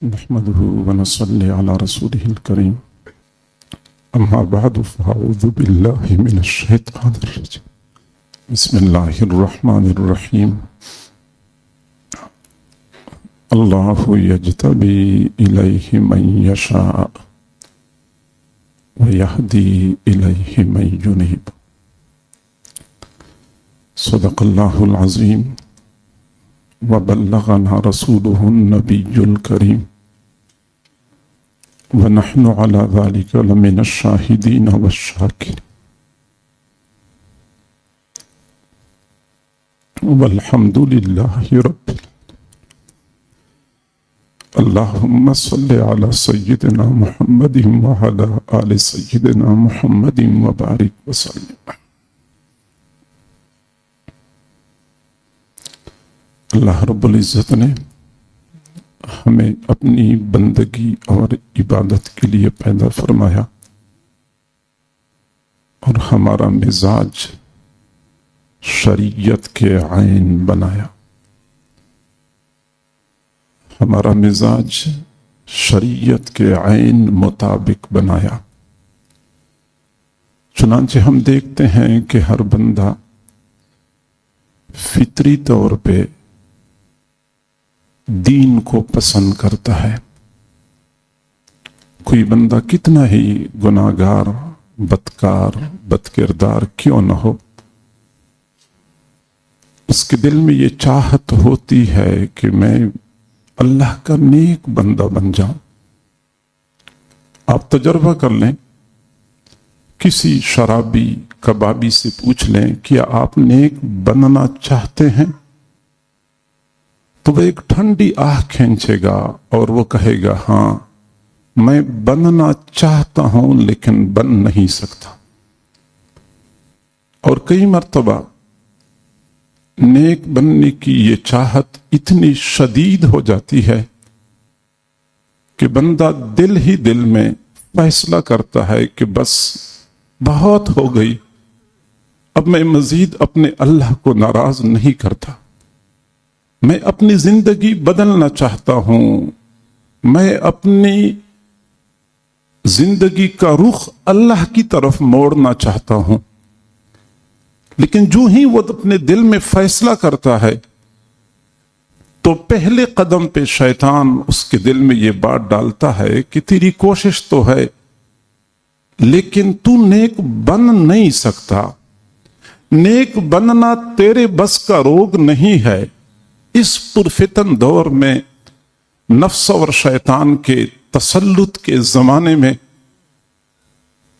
نحمده ونصلي على رسوله الكريم أما بعد فأعوذ بالله من الشيطان الرجيم بسم الله الرحمن الرحيم الله يجتبي إليه من يشاء ويهدي إليه من ينيب صدق الله العظيم وبلغنا رسوله النبي الكريم ونحن على ذلك لمن الشاهدين والشاكرين والحمد لله رب العالمين اللهم صل على سيدنا محمد وعلى آل سيدنا محمد وبارك وسلم اللہ رب العزت نے ہمیں اپنی بندگی اور عبادت کے لیے پیدا فرمایا اور ہمارا مزاج شریعت کے عین بنایا. ہمارا مزاج شریعت کے عین مطابق بنایا. چنانچہ ہم دیکھتے ہیں کہ ہر بندہ فطری طور پہ دین کو پسند کرتا ہے. کوئی بندہ کتنا ہی گناہگار، بدکار، بدکردار کیوں نہ ہو، اس کے دل میں یہ چاہت ہوتی ہے کہ میں اللہ کا نیک بندہ بن جاؤں. آپ تجربہ کر لیں، کسی شرابی کبابی سے پوچھ لیں کیا آپ نیک بننا چاہتے ہیں، تو وہ ایک ٹھنڈی آہ کھینچے گا اور وہ کہے گا ہاں میں بننا چاہتا ہوں لیکن بن نہیں سکتا. اور کئی مرتبہ نیک بننے کی یہ چاہت اتنی شدید ہو جاتی ہے کہ بندہ دل ہی دل میں فیصلہ کرتا ہے کہ بس بہت ہو گئی، اب میں مزید اپنے اللہ کو ناراض نہیں کرتا، میں اپنی زندگی بدلنا چاہتا ہوں، میں اپنی زندگی کا رخ اللہ کی طرف موڑنا چاہتا ہوں. لیکن جو ہی وہ اپنے دل میں فیصلہ کرتا ہے تو پہلے قدم پہ شیطان اس کے دل میں یہ بات ڈالتا ہے کہ تیری کوشش تو ہے لیکن تو نیک بن نہیں سکتا، نیک بننا تیرے بس کا روگ نہیں ہے. اس پرفتن دور میں نفس اور شیطان کے تسلط کے زمانے میں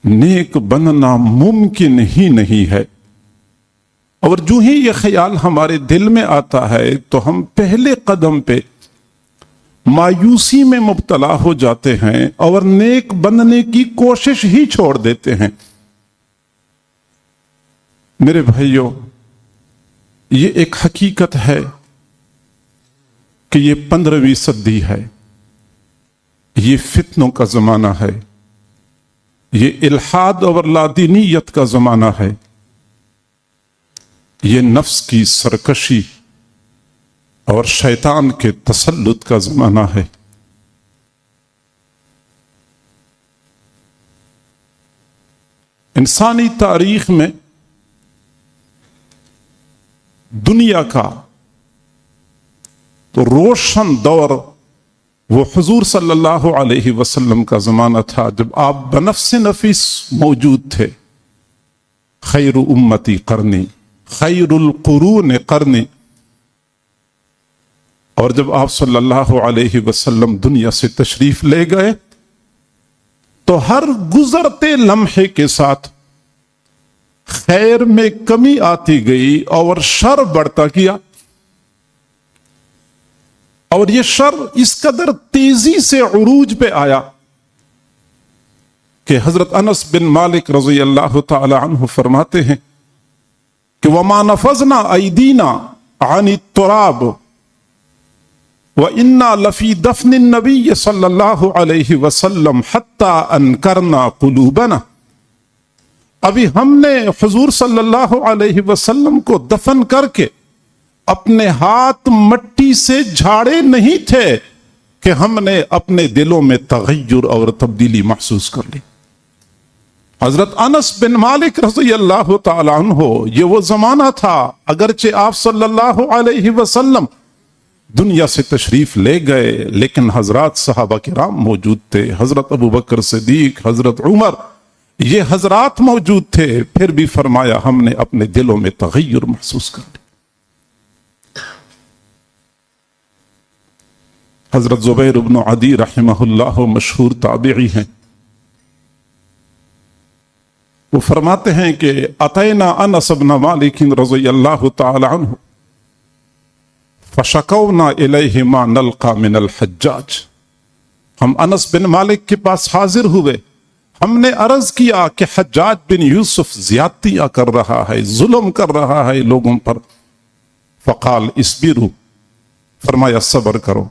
نیک بننا ممکن ہی نہیں ہے. اور جو ہی یہ خیال ہمارے دل میں آتا ہے تو ہم پہلے قدم پہ مایوسی میں مبتلا ہو جاتے ہیں اور نیک بننے کی کوشش ہی چھوڑ دیتے ہیں. میرے بھائیوں، یہ ایک حقیقت ہے کہ یہ 15ویں صدی ہے، یہ فتنوں کا زمانہ ہے، یہ الحاد اور لادینیت کا زمانہ ہے، یہ نفس کی سرکشی اور شیطان کے تسلط کا زمانہ ہے. انسانی تاریخ میں دنیا کا تو روشن دور وہ حضور صلی اللہ علیہ وسلم کا زمانہ تھا جب آپ بنفس نفیس موجود تھے. خیر امتی قرنی، خیر القرون قرنی. اور جب آپ صلی اللہ علیہ وسلم دنیا سے تشریف لے گئے تو ہر گزرتے لمحے کے ساتھ خیر میں کمی آتی گئی اور شر بڑھتا گیا. اور یہ شر اس قدر تیزی سے عروج پہ آیا کہ حضرت انس بن مالک رضی اللہ تعالی عنہ فرماتے ہیں کہ وَمَا نَفَذْنَا أَيْدِينَا عَنِ التُّرَابِ وَإِنَّا لَفِي دَفْنِ النَّبِيِّ صلی اللہ علیہ وسلم حَتَّى أَنْكَرْنَا قُلُوبَنَا. ابھی ہم نے حضور صلی اللہ علیہ وسلم کو دفن کر کے اپنے ہاتھ مٹی سے جھاڑے نہیں تھے کہ ہم نے اپنے دلوں میں تغیر اور تبدیلی محسوس کر لی۔ حضرت انس بن مالک رضی اللہ تعالیٰ عنہ، یہ وہ زمانہ تھا اگرچہ آپ صلی اللہ علیہ وسلم دنیا سے تشریف لے گئے، لیکن حضرات صحابہ کرام موجود تھے، حضرت ابو بکر صدیق، حضرت عمر، یہ حضرات موجود تھے، پھر بھی فرمایا ہم نے اپنے دلوں میں تغیر محسوس کر لی۔ حضرت زبیر بن عدی رحمہ اللہ مشہور تابعی ہیں، وہ فرماتے ہیں کہ اتینا انس بن مالک رضی اللہ تعالی عنہ فشکونا الیہ ما نلقى من الحجاج، ہم انس بن مالک کے پاس حاضر ہوئے، ہم نے عرض کیا کہ حجاج بن یوسف زیادتیاں کر رہا ہے، ظلم کر رہا ہے لوگوں پر۔ فقال اصبروا، فرمایا صبر کرو،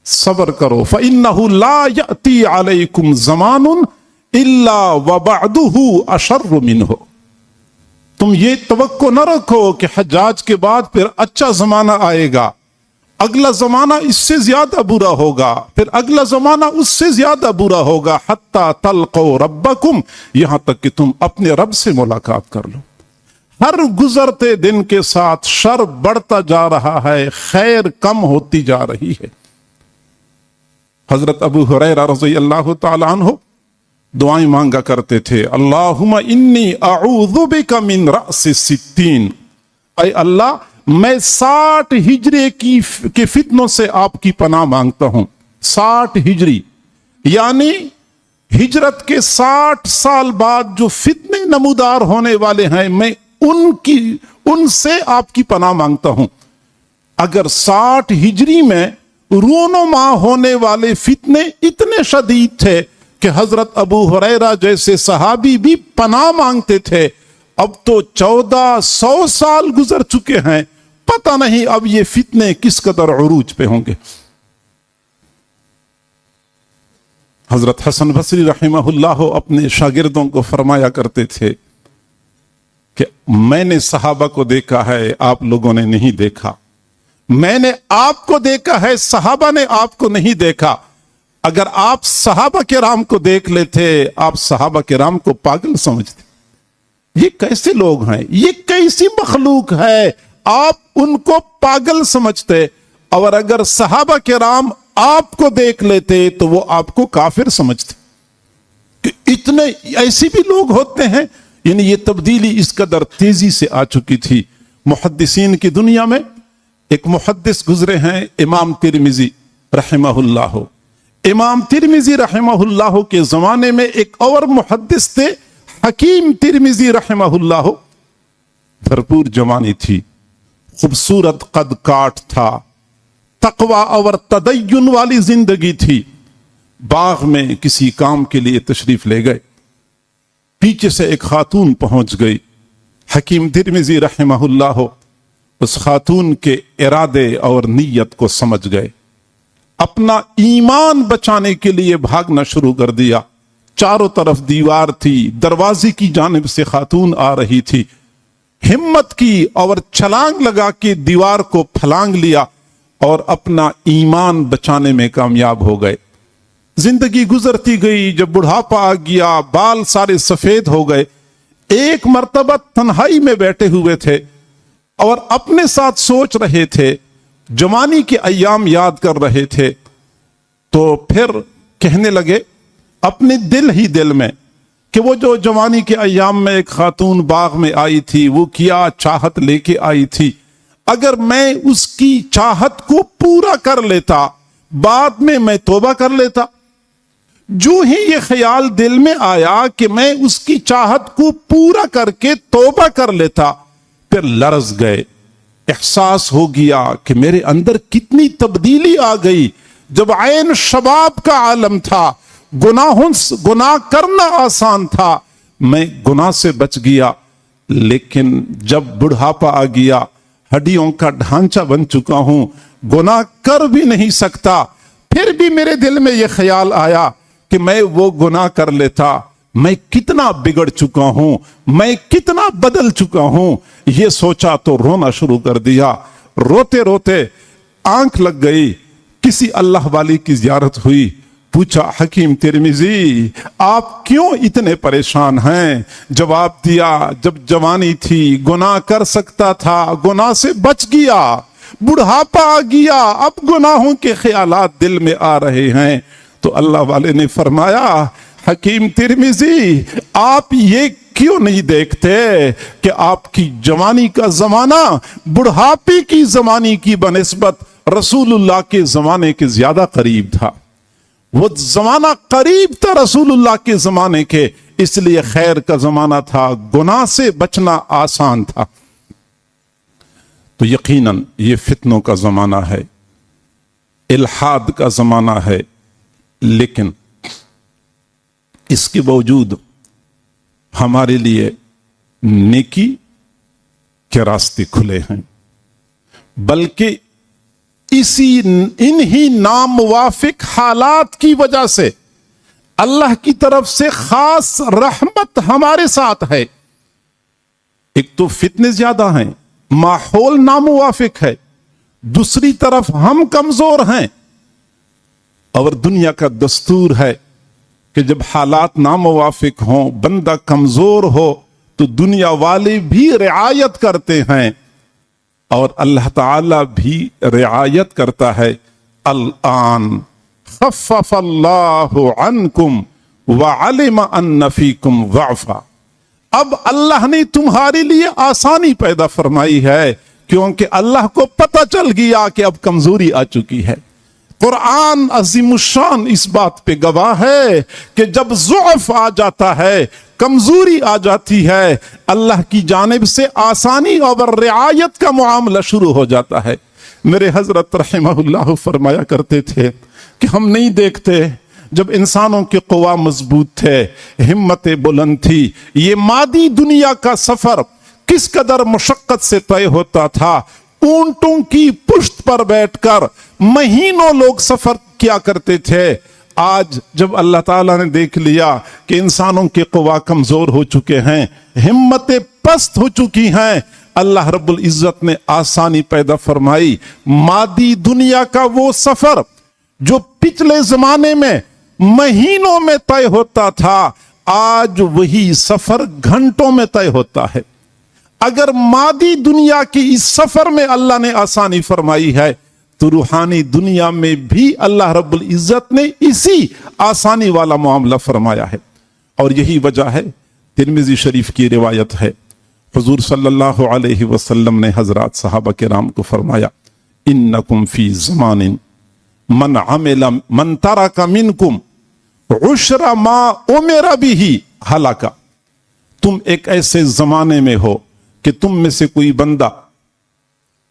صبر کرو، فإنه لا يأتي عليكم زمان الا وبعده اشر منه، تم یہ توقع نہ رکھو کہ حجاج کے بعد پھر اچھا زمانہ آئے گا، اگلا زمانہ اس سے زیادہ برا ہوگا، پھر اگلا زمانہ اس سے زیادہ برا ہوگا، حتی تلقوا ربکم، یہاں تک کہ تم اپنے رب سے ملاقات کر لو۔ ہر گزرتے دن کے ساتھ شر بڑھتا جا رہا ہے، خیر کم ہوتی جا رہی ہے۔ حضرت ابو ہریرہ رضی اللہ تعالی عنہ دعائیں مانگا کرتے تھے، اللہم انی اعوذ بک من رأس الستین، اے اللہ میں 60 ہجری کے فتنوں سے آپ کی پناہ مانگتا ہوں۔ 60 ہجری یعنی ہجرت کے 60 سال بعد جو فتنے نمودار ہونے والے ہیں، میں ان سے آپ کی پناہ مانگتا ہوں۔ اگر 60 ہجری میں رونما ہونے والے فتنے اتنے شدید تھے کہ حضرت ابو ہریرہ جیسے صحابی بھی پناہ مانگتے تھے، اب تو 1400 سال گزر چکے ہیں، پتہ نہیں اب یہ فتنے کس قدر عروج پہ ہوں گے۔ حضرت حسن بصری رحمہ اللہ اپنے شاگردوں کو فرمایا کرتے تھے کہ میں نے صحابہ کو دیکھا ہے، آپ لوگوں نے نہیں دیکھا، میں نے آپ کو دیکھا ہے، صحابہ نے آپ کو نہیں دیکھا۔ اگر آپ صحابہ کرام کو دیکھ لیتے، آپ صحابہ کرام کو پاگل سمجھتے، یہ کیسے لوگ ہیں، یہ کیسی مخلوق ہے، آپ ان کو پاگل سمجھتے، اور اگر صحابہ کرام آپ کو دیکھ لیتے تو وہ آپ کو کافر سمجھتے۔ کہ اتنے ایسے بھی لوگ ہوتے ہیں، یعنی یہ تبدیلی اس قدر تیزی سے آ چکی تھی۔ محدثین کی دنیا میں ایک محدث گزرے ہیں، امام ترمذی رحمہ اللہ۔ امام ترمذی رحمہ اللہ کے زمانے میں ایک اور محدث تھے، حکیم ترمذی رحمہ اللہ۔ بھرپور جوانی تھی، خوبصورت قد کاٹ تھا، تقوی اور تدین والی زندگی تھی۔ باغ میں کسی کام کے لیے تشریف لے گئے، پیچھے سے ایک خاتون پہنچ گئی۔ حکیم ترمذی رحمہ اللہ اس خاتون کے ارادے اور نیت کو سمجھ گئے، اپنا ایمان بچانے کے لیے بھاگنا شروع کر دیا۔ چاروں طرف دیوار تھی، دروازے کی جانب سے خاتون آ رہی تھی، ہمت کی اور چھلانگ لگا کے دیوار کو پھلانگ لیا اور اپنا ایمان بچانے میں کامیاب ہو گئے۔ زندگی گزرتی گئی، جب بڑھاپا آ گیا، بال سارے سفید ہو گئے، ایک مرتبہ تنہائی میں بیٹھے ہوئے تھے اور اپنے ساتھ سوچ رہے تھے، جوانی کے ایام یاد کر رہے تھے، تو پھر کہنے لگے اپنے دل ہی دل میں کہ وہ جو جوانی کے ایام میں ایک خاتون باغ میں آئی تھی، وہ کیا چاہت لے کے آئی تھی، اگر میں اس کی چاہت کو پورا کر لیتا، بعد میں توبہ کر لیتا۔ جو ہی یہ خیال دل میں آیا کہ میں اس کی چاہت کو پورا کر کے توبہ کر لیتا، پھر لرز گئے، احساس ہو گیا کہ میرے اندر کتنی تبدیلی آ گئی۔ جب عین شباب کا عالم تھا، گناہ کرنا آسان تھا، میں گناہ سے بچ گیا، لیکن جب بڑھاپا آ گیا، ہڈیوں کا ڈھانچہ بن چکا ہوں، گناہ کر بھی نہیں سکتا، پھر بھی میرے دل میں یہ خیال آیا کہ میں وہ گناہ کر لیتا، میں کتنا بگڑ چکا ہوں، میں کتنا بدل چکا ہوں۔ یہ سوچا تو رونا شروع کر دیا، روتے روتے آنکھ لگ گئی، کسی اللہ والی کی زیارت ہوئی، پوچھا حکیم ترمذی آپ کیوں اتنے پریشان ہیں؟ جواب دیا جب جوانی تھی گناہ کر سکتا تھا، گناہ سے بچ گیا، بڑھاپا آ گیا، اب گناہوں کے خیالات دل میں آ رہے ہیں۔ تو اللہ والے نے فرمایا حکیم ترمذی آپ یہ کیوں نہیں دیکھتے کہ آپ کی جوانی کا زمانہ بڑھاپے کی زمانے کی بنسبت رسول اللہ کے زمانے کے زیادہ قریب تھا؟ وہ زمانہ قریب تھا رسول اللہ کے زمانے کے، اس لیے خیر کا زمانہ تھا، گناہ سے بچنا آسان تھا۔ تو یقیناً یہ فتنوں کا زمانہ ہے، الحاد کا زمانہ ہے، لیکن اس کے باوجود ہمارے لیے نیکی کے راستے کھلے ہیں، بلکہ انہی ناموافق حالات کی وجہ سے اللہ کی طرف سے خاص رحمت ہمارے ساتھ ہے۔ ایک تو فتنے زیادہ ہیں، ماحول ناموافق ہے، دوسری طرف ہم کمزور ہیں، اور دنیا کا دستور ہے کہ جب حالات ناموافق ہوں، بندہ کمزور ہو تو دنیا والے بھی رعایت کرتے ہیں، اور اللہ تعالی بھی رعایت کرتا ہے۔ الآن خفف اللہ عنکم وعلم ان فیکم ضعفا، اب اللہ نے تمہارے لیے آسانی پیدا فرمائی ہے، کیونکہ اللہ کو پتہ چل گیا کہ اب کمزوری آ چکی ہے۔ قرآن عظیم الشان اس بات پہ گواہ ہے کہ جب ضعف آ جاتا ہے، کمزوری آ جاتی ہے، اللہ کی جانب سے آسانی اور رعایت کا معاملہ شروع ہو جاتا ہے۔ میرے حضرت رحمہ اللہ فرمایا کرتے تھے کہ ہم نہیں دیکھتے جب انسانوں کے قوا مضبوط تھے، ہمت بلند تھی، یہ مادی دنیا کا سفر کس قدر مشقت سے طے ہوتا تھا۔ اونٹوں کی پشت پر بیٹھ کر مہینوں لوگ سفر کیا کرتے تھے۔ آج جب اللہ تعالیٰ نے دیکھ لیا کہ انسانوں کے قوا کمزور ہو چکے ہیں، ہمتیں پست ہو چکی ہیں، اللہ رب العزت نے آسانی پیدا فرمائی۔ مادی دنیا کا وہ سفر جو پچھلے زمانے میں مہینوں میں طے ہوتا تھا، آج وہی سفر گھنٹوں میں طے ہوتا ہے۔ اگر مادی دنیا کی اس سفر میں اللہ نے آسانی فرمائی ہے تو روحانی دنیا میں بھی اللہ رب العزت نے اسی آسانی والا معاملہ فرمایا ہے۔ اور یہی وجہ ہے، ترمذی شریف کی روایت ہے، حضور صلی اللہ علیہ وسلم نے حضرات صحابہ کرام کو فرمایا انکم فی زمان من ترک منکم عشر ما امر به ہلاکا، تم ایک ایسے زمانے میں ہو کہ تم میں سے کوئی بندہ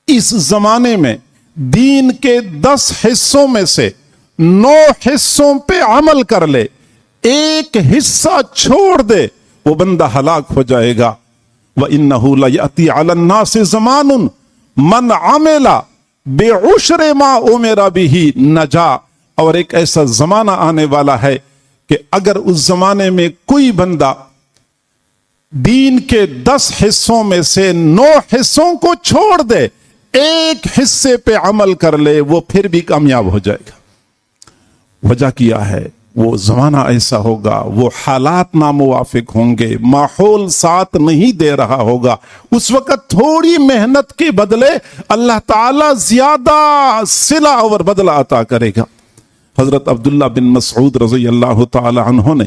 اس زمانے میں دین کے 10 حصوں میں سے 9 حصوں پہ عمل کر لے، ایک حصہ چھوڑ دے، وہ بندہ ہلاک ہو جائے گا۔ وَإِنَّهُ لَيَأْتِي عَلَى النَّاسِ زَمَانٌ مَنْ عَمِلَ بِعُشْرِ مَا أُمِرَ بِهِ نَجَا، اور ایک ایسا زمانہ آنے والا ہے کہ اگر اس زمانے میں کوئی بندہ دین کے 10 حصوں میں سے 9 حصوں کو چھوڑ دے، ایک حصے پہ عمل کر لے، وہ پھر بھی کامیاب ہو جائے گا۔ وجہ کیا ہے؟ وہ زمانہ ایسا ہوگا، وہ حالات ناموافق ہوں گے، ماحول ساتھ نہیں دے رہا ہوگا، اس وقت تھوڑی محنت کے بدلے اللہ تعالی زیادہ صلہ اور بدلہ عطا کرے گا۔ حضرت عبداللہ بن مسعود رضی اللہ تعالی عنہ نے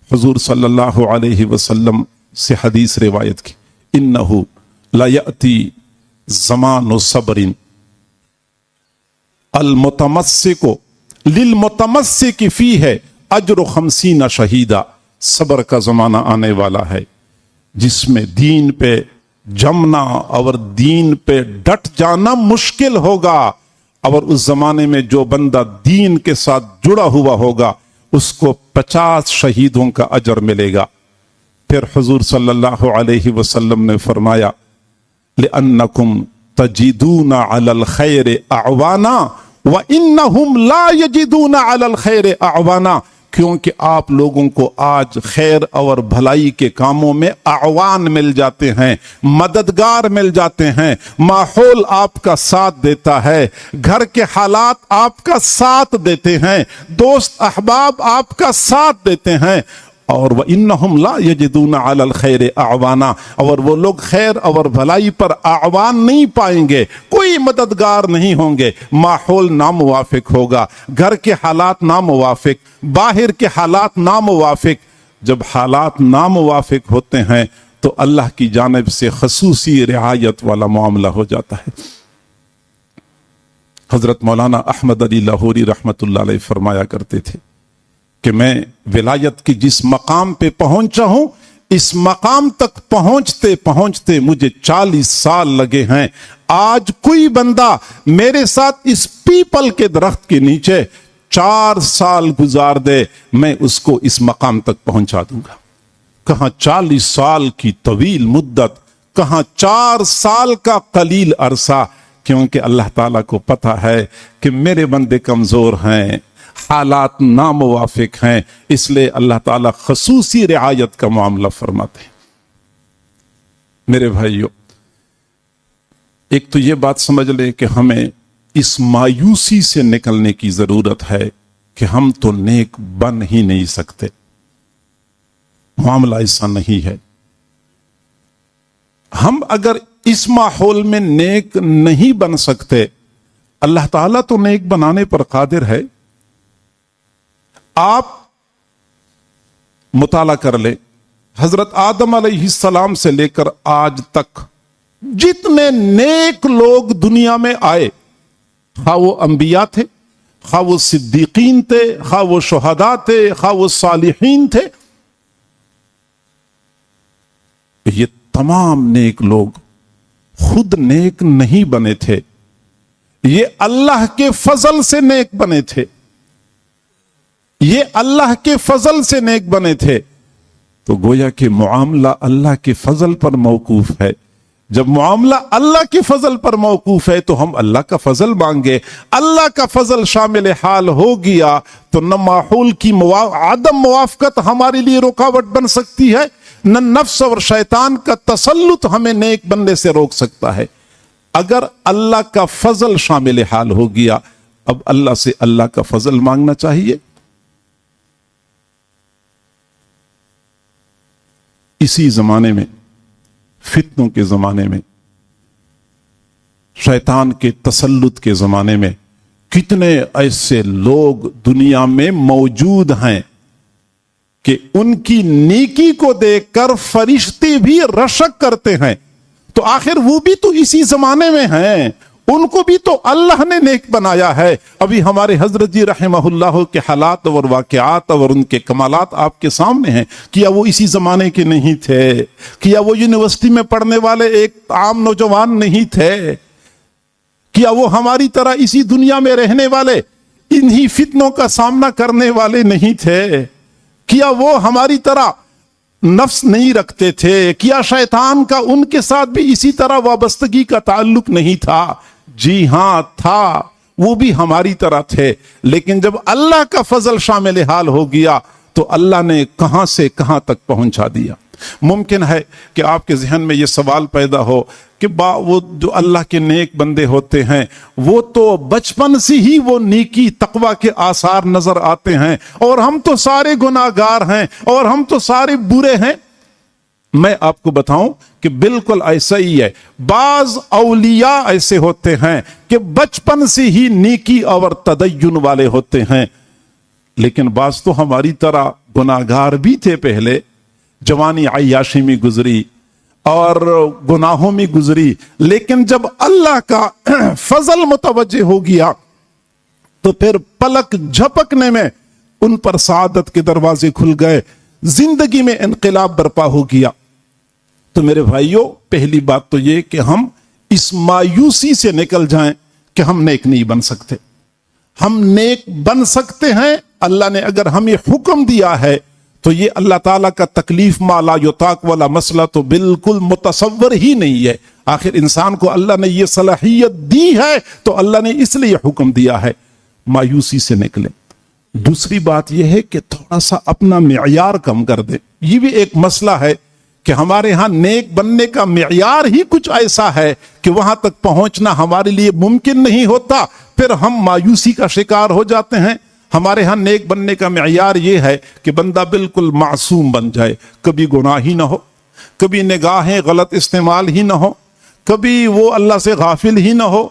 حضور صلی اللہ علیہ وسلم سے حدیث روایت کی، انہو لا یأتی زمان صبر المتمسک للمتمسک فیہ اجر 50 شہیدہ، صبر کا زمانہ آنے والا ہے جس میں دین پہ جمنا اور دین پہ ڈٹ جانا مشکل ہوگا، اور اس زمانے میں جو بندہ دین کے ساتھ جڑا ہوا ہوگا اس کو 50 شہیدوں کا اجر ملے گا۔ پھر حضور صلی اللہ علیہ وسلم نے فرمایا لِأَنَّكُمْ تَجِدُونَ عَلَى الْخَيْرِ أَعْوَانًا وَإِنَّهُمْ لَا يَجِدُونَ عَلَى الْخَيْرِ أَعْوَانًا، क्योंकि आप लोगों को आज खैर और भलाई के कामों में आवान मिल जाते हैं, मददगार मिल जाते हैं, माहौल आपका साथ देता है, घर के हालात आपका साथ देते हैं, दोस्त अहबाब आपका साथ देते हैं। और वह इन्नहुम ला यजिदूना अलल खैर आवाना, और वो लोग खैर और भलाई पर आवान नहीं पाएंगे, कोई मददगार नहीं होंगे। माहौल नामुवाफिक होगा, घर के हालात नामुवाफिक, बाहर के हालात नामुवाफिक। जब हालात नामुवाफिक होते हैं तो अल्लाह की जानिब से खसूसी रियायत वाला मामला हो जाता है। हजरत मौलाना अहमद अली लाहौरी रहमतुल्लाह अलैह फरमाया करते थे कि मैं विलायत की जिस मकाम पे पहुंचा हूं, इस मकाम तक पहुंचते पहुंचते मुझे 40 साल लगे हैं। आज कोई बंदा मेरे साथ इस पीपल के दरख्त के नीचे 4 साल गुजार दे, मैं उसको इस मकाम तक पहुंचा दूंगा। कहां 40 साल की तवील मुद्दत, कहां 4 साल का कलील अरसा, क्योंकि अल्लाह ताला को पता है कि मेरे बंदे कमजोर हैं, हालात नामुवाफिक हैं, इसलिए अल्लाह ताला खसूसी रियायत का मामला फरमाते हैं। मेरे भाइयों, एक तो ये बात समझ ले कि हमें इस मायूसी से निकलने की जरूरत है कि हम तो नेक बन ही नहीं सकते। मामला ऐसा नहीं है। हम अगर इस माहौल में नेक नहीं बन सकते, अल्लाह ताला तो नेक बनाने पर कादिर है। आप मुताला कर ले, हजरत आदम अलैहिस्सलाम से लेकर आज तक जितने नेक लोग दुनिया में आए, खा वो अंबिया थे, खा वो सिद्दीकीन थे, खा वो शुहदा थे, खा वो सालिहीन थे, ये तमाम नेक लोग खुद नेक नहीं बने थे, ये अल्लाह के फजल से नेक बने थे, ये अल्लाह के फजल से नेक बने थे। तो गोया कि मुआमला अल्लाह के फजल पर मौकूफ है। जब मुआमला अल्लाह के फजल पर मौकूफ है तो हम अल्लाह का फजल मांगे। अल्लाह का फजल शामिल हाल हो गया तो न माहौल की आदम मुवाफकत हमारे लिए रुकावट बन सकती है, न नफ्स और शैतान का तसल्लुत हमें नेक बनने से रोक सकता है। अगर अल्लाह का फजल शामिल हाल हो गया, अब अल्लाह से अल्लाह का फजल मांगना चाहिए। इसी जमाने में, फितनों के जमाने में, शैतान के तसल्लुत के जमाने में, कितने ऐसे लोग दुनिया में मौजूद हैं कि उनकी नेकी को देखकर फरिश्ते भी रशक करते हैं। तो आखिर वो भी तो इसी जमाने में हैं, उनको भी तो अल्लाह ने नेक बनाया है। अभी हमारे हजरत जी रहमहुल्लाह के हालात और वाक़यात और उनके कमालात आपके सामने हैं। क्या वो इसी जमाने के नहीं थे? क्या वो यूनिवर्सिटी में पढ़ने वाले एक आम नौजवान नहीं थे? क्या वो हमारी तरह इसी दुनिया में रहने वाले, इन्हीं फितनों का सामना करने वाले नहीं थे? क्या वो हमारी तरह नफ्स नहीं रखते थे? क्या शैतान का उनके साथ भी इसी तरह वाबस्तगी का ताल्लुक नहीं था? जी हां था, वो भी हमारी तरह थे। लेकिन जब अल्लाह का फजल शामिल हाल हो गया तो अल्लाह ने कहां से कहां तक पहुंचा दिया। मुमकिन है कि आपके जहन में यह सवाल पैदा हो कि वो जो अल्लाह के नेक बंदे होते हैं वो तो बचपन से ही वो नेकी तकवा के आसार नजर आते हैं, और हम तो सारे गुनाहगार हैं और हम तो सारे बुरे हैं। मैं आपको बताऊं कि बिल्कुल ऐसा ही है। बाज औलिया ऐसे होते हैं कि बचपन से ही नेकी और तदय्युन वाले होते हैं, लेकिन बाज तो हमारी तरह गुनाहगार भी थे। पहले जवानी अय्याशी में गुजरी और गुनाहों में गुजरी, लेकिन जब अल्लाह का फजल मुतवज्जे हो गया तो फिर पलक झपकने में उन पर सादत के दरवाजे खुल गए, जिंदगी में इनकलाब बर्पा हो गया। तो मेरे भाइयों, पहली बात तो ये कि हम इस मायूसी से निकल जाएं कि हम नेक नहीं बन सकते। हम नेक बन सकते हैं, अल्लाह ने अगर हमें हुक्म दिया है तो ये अल्लाह ताला का तकलीफ माला युताक वाला मसला तो बिल्कुल मुतसव्वर ही नहीं है। आखिर इंसान को अल्लाह ने ये सलाहियत दी है तो अल्लाह ने इसलिए हुक्म दिया है। मायूसी से निकले, दूसरी बात यह है कि थोड़ा सा अपना मियार कम कर दे। ये भी एक मसला है कि हमारे यहां नेक बनने का मियार ही कुछ ऐसा है कि वहां तक पहुंचना हमारे लिए मुमकिन नहीं होता, फिर हम मायूसी का शिकार हो जाते हैं। हमारे यहां नेक बनने का मियार ये है कि बंदा बिल्कुल मासूम बन जाए, कभी गुनाह ही ना हो, कभी निगाहें गलत इस्तेमाल ही ना हो, कभी वो अल्लाह से गाफिल ही ना हो,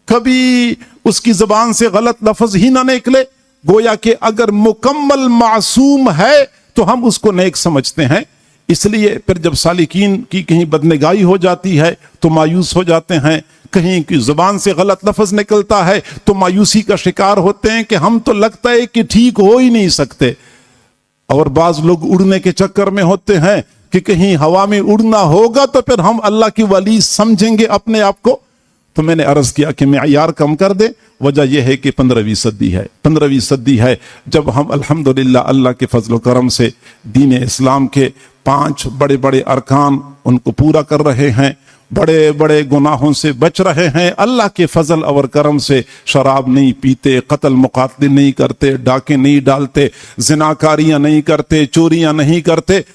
कभी उसकी जुबान से गलत लफ्ज ही ना निकले। गोया कि अगर मुकम्मल मासूम है तो हम उसको नेक समझते हैं। इसलिए फिर जब सालिकीन की कहीं बदनिगाही हो जाती है तो मायूस हो जाते हैं, कहीं की जुबान से गलत लफ्ज निकलता है तो मायूसी का शिकार होते हैं कि हम तो लगता है कि ठीक हो ही नहीं सकते। और बाज लोग उड़ने के चक्कर में होते हैं कि कहीं हवा में उड़ना होगा तो फिर हम अल्लाह की वली समझेंगे अपने आप को। तो मैंने अर्ज किया कि मियार कम कर दे। वजह यह है कि 15वीं सदी है, 15वीं सदी है जब हम अल्हम्दुलिल्लाह अल्लाह के फजल करम से दीन इस्लाम के 5 बड़े बड़े अरकान उनको पूरा कर रहे हैं, बड़े बड़े गुनाहों से बच रहे हैं। अल्लाह के फजल और करम से शराब नहीं पीते, कत्ल मुकातले नहीं करते, डाके नहीं डालते, जिनाकारियां नहीं करते, चोरियां नहीं करते।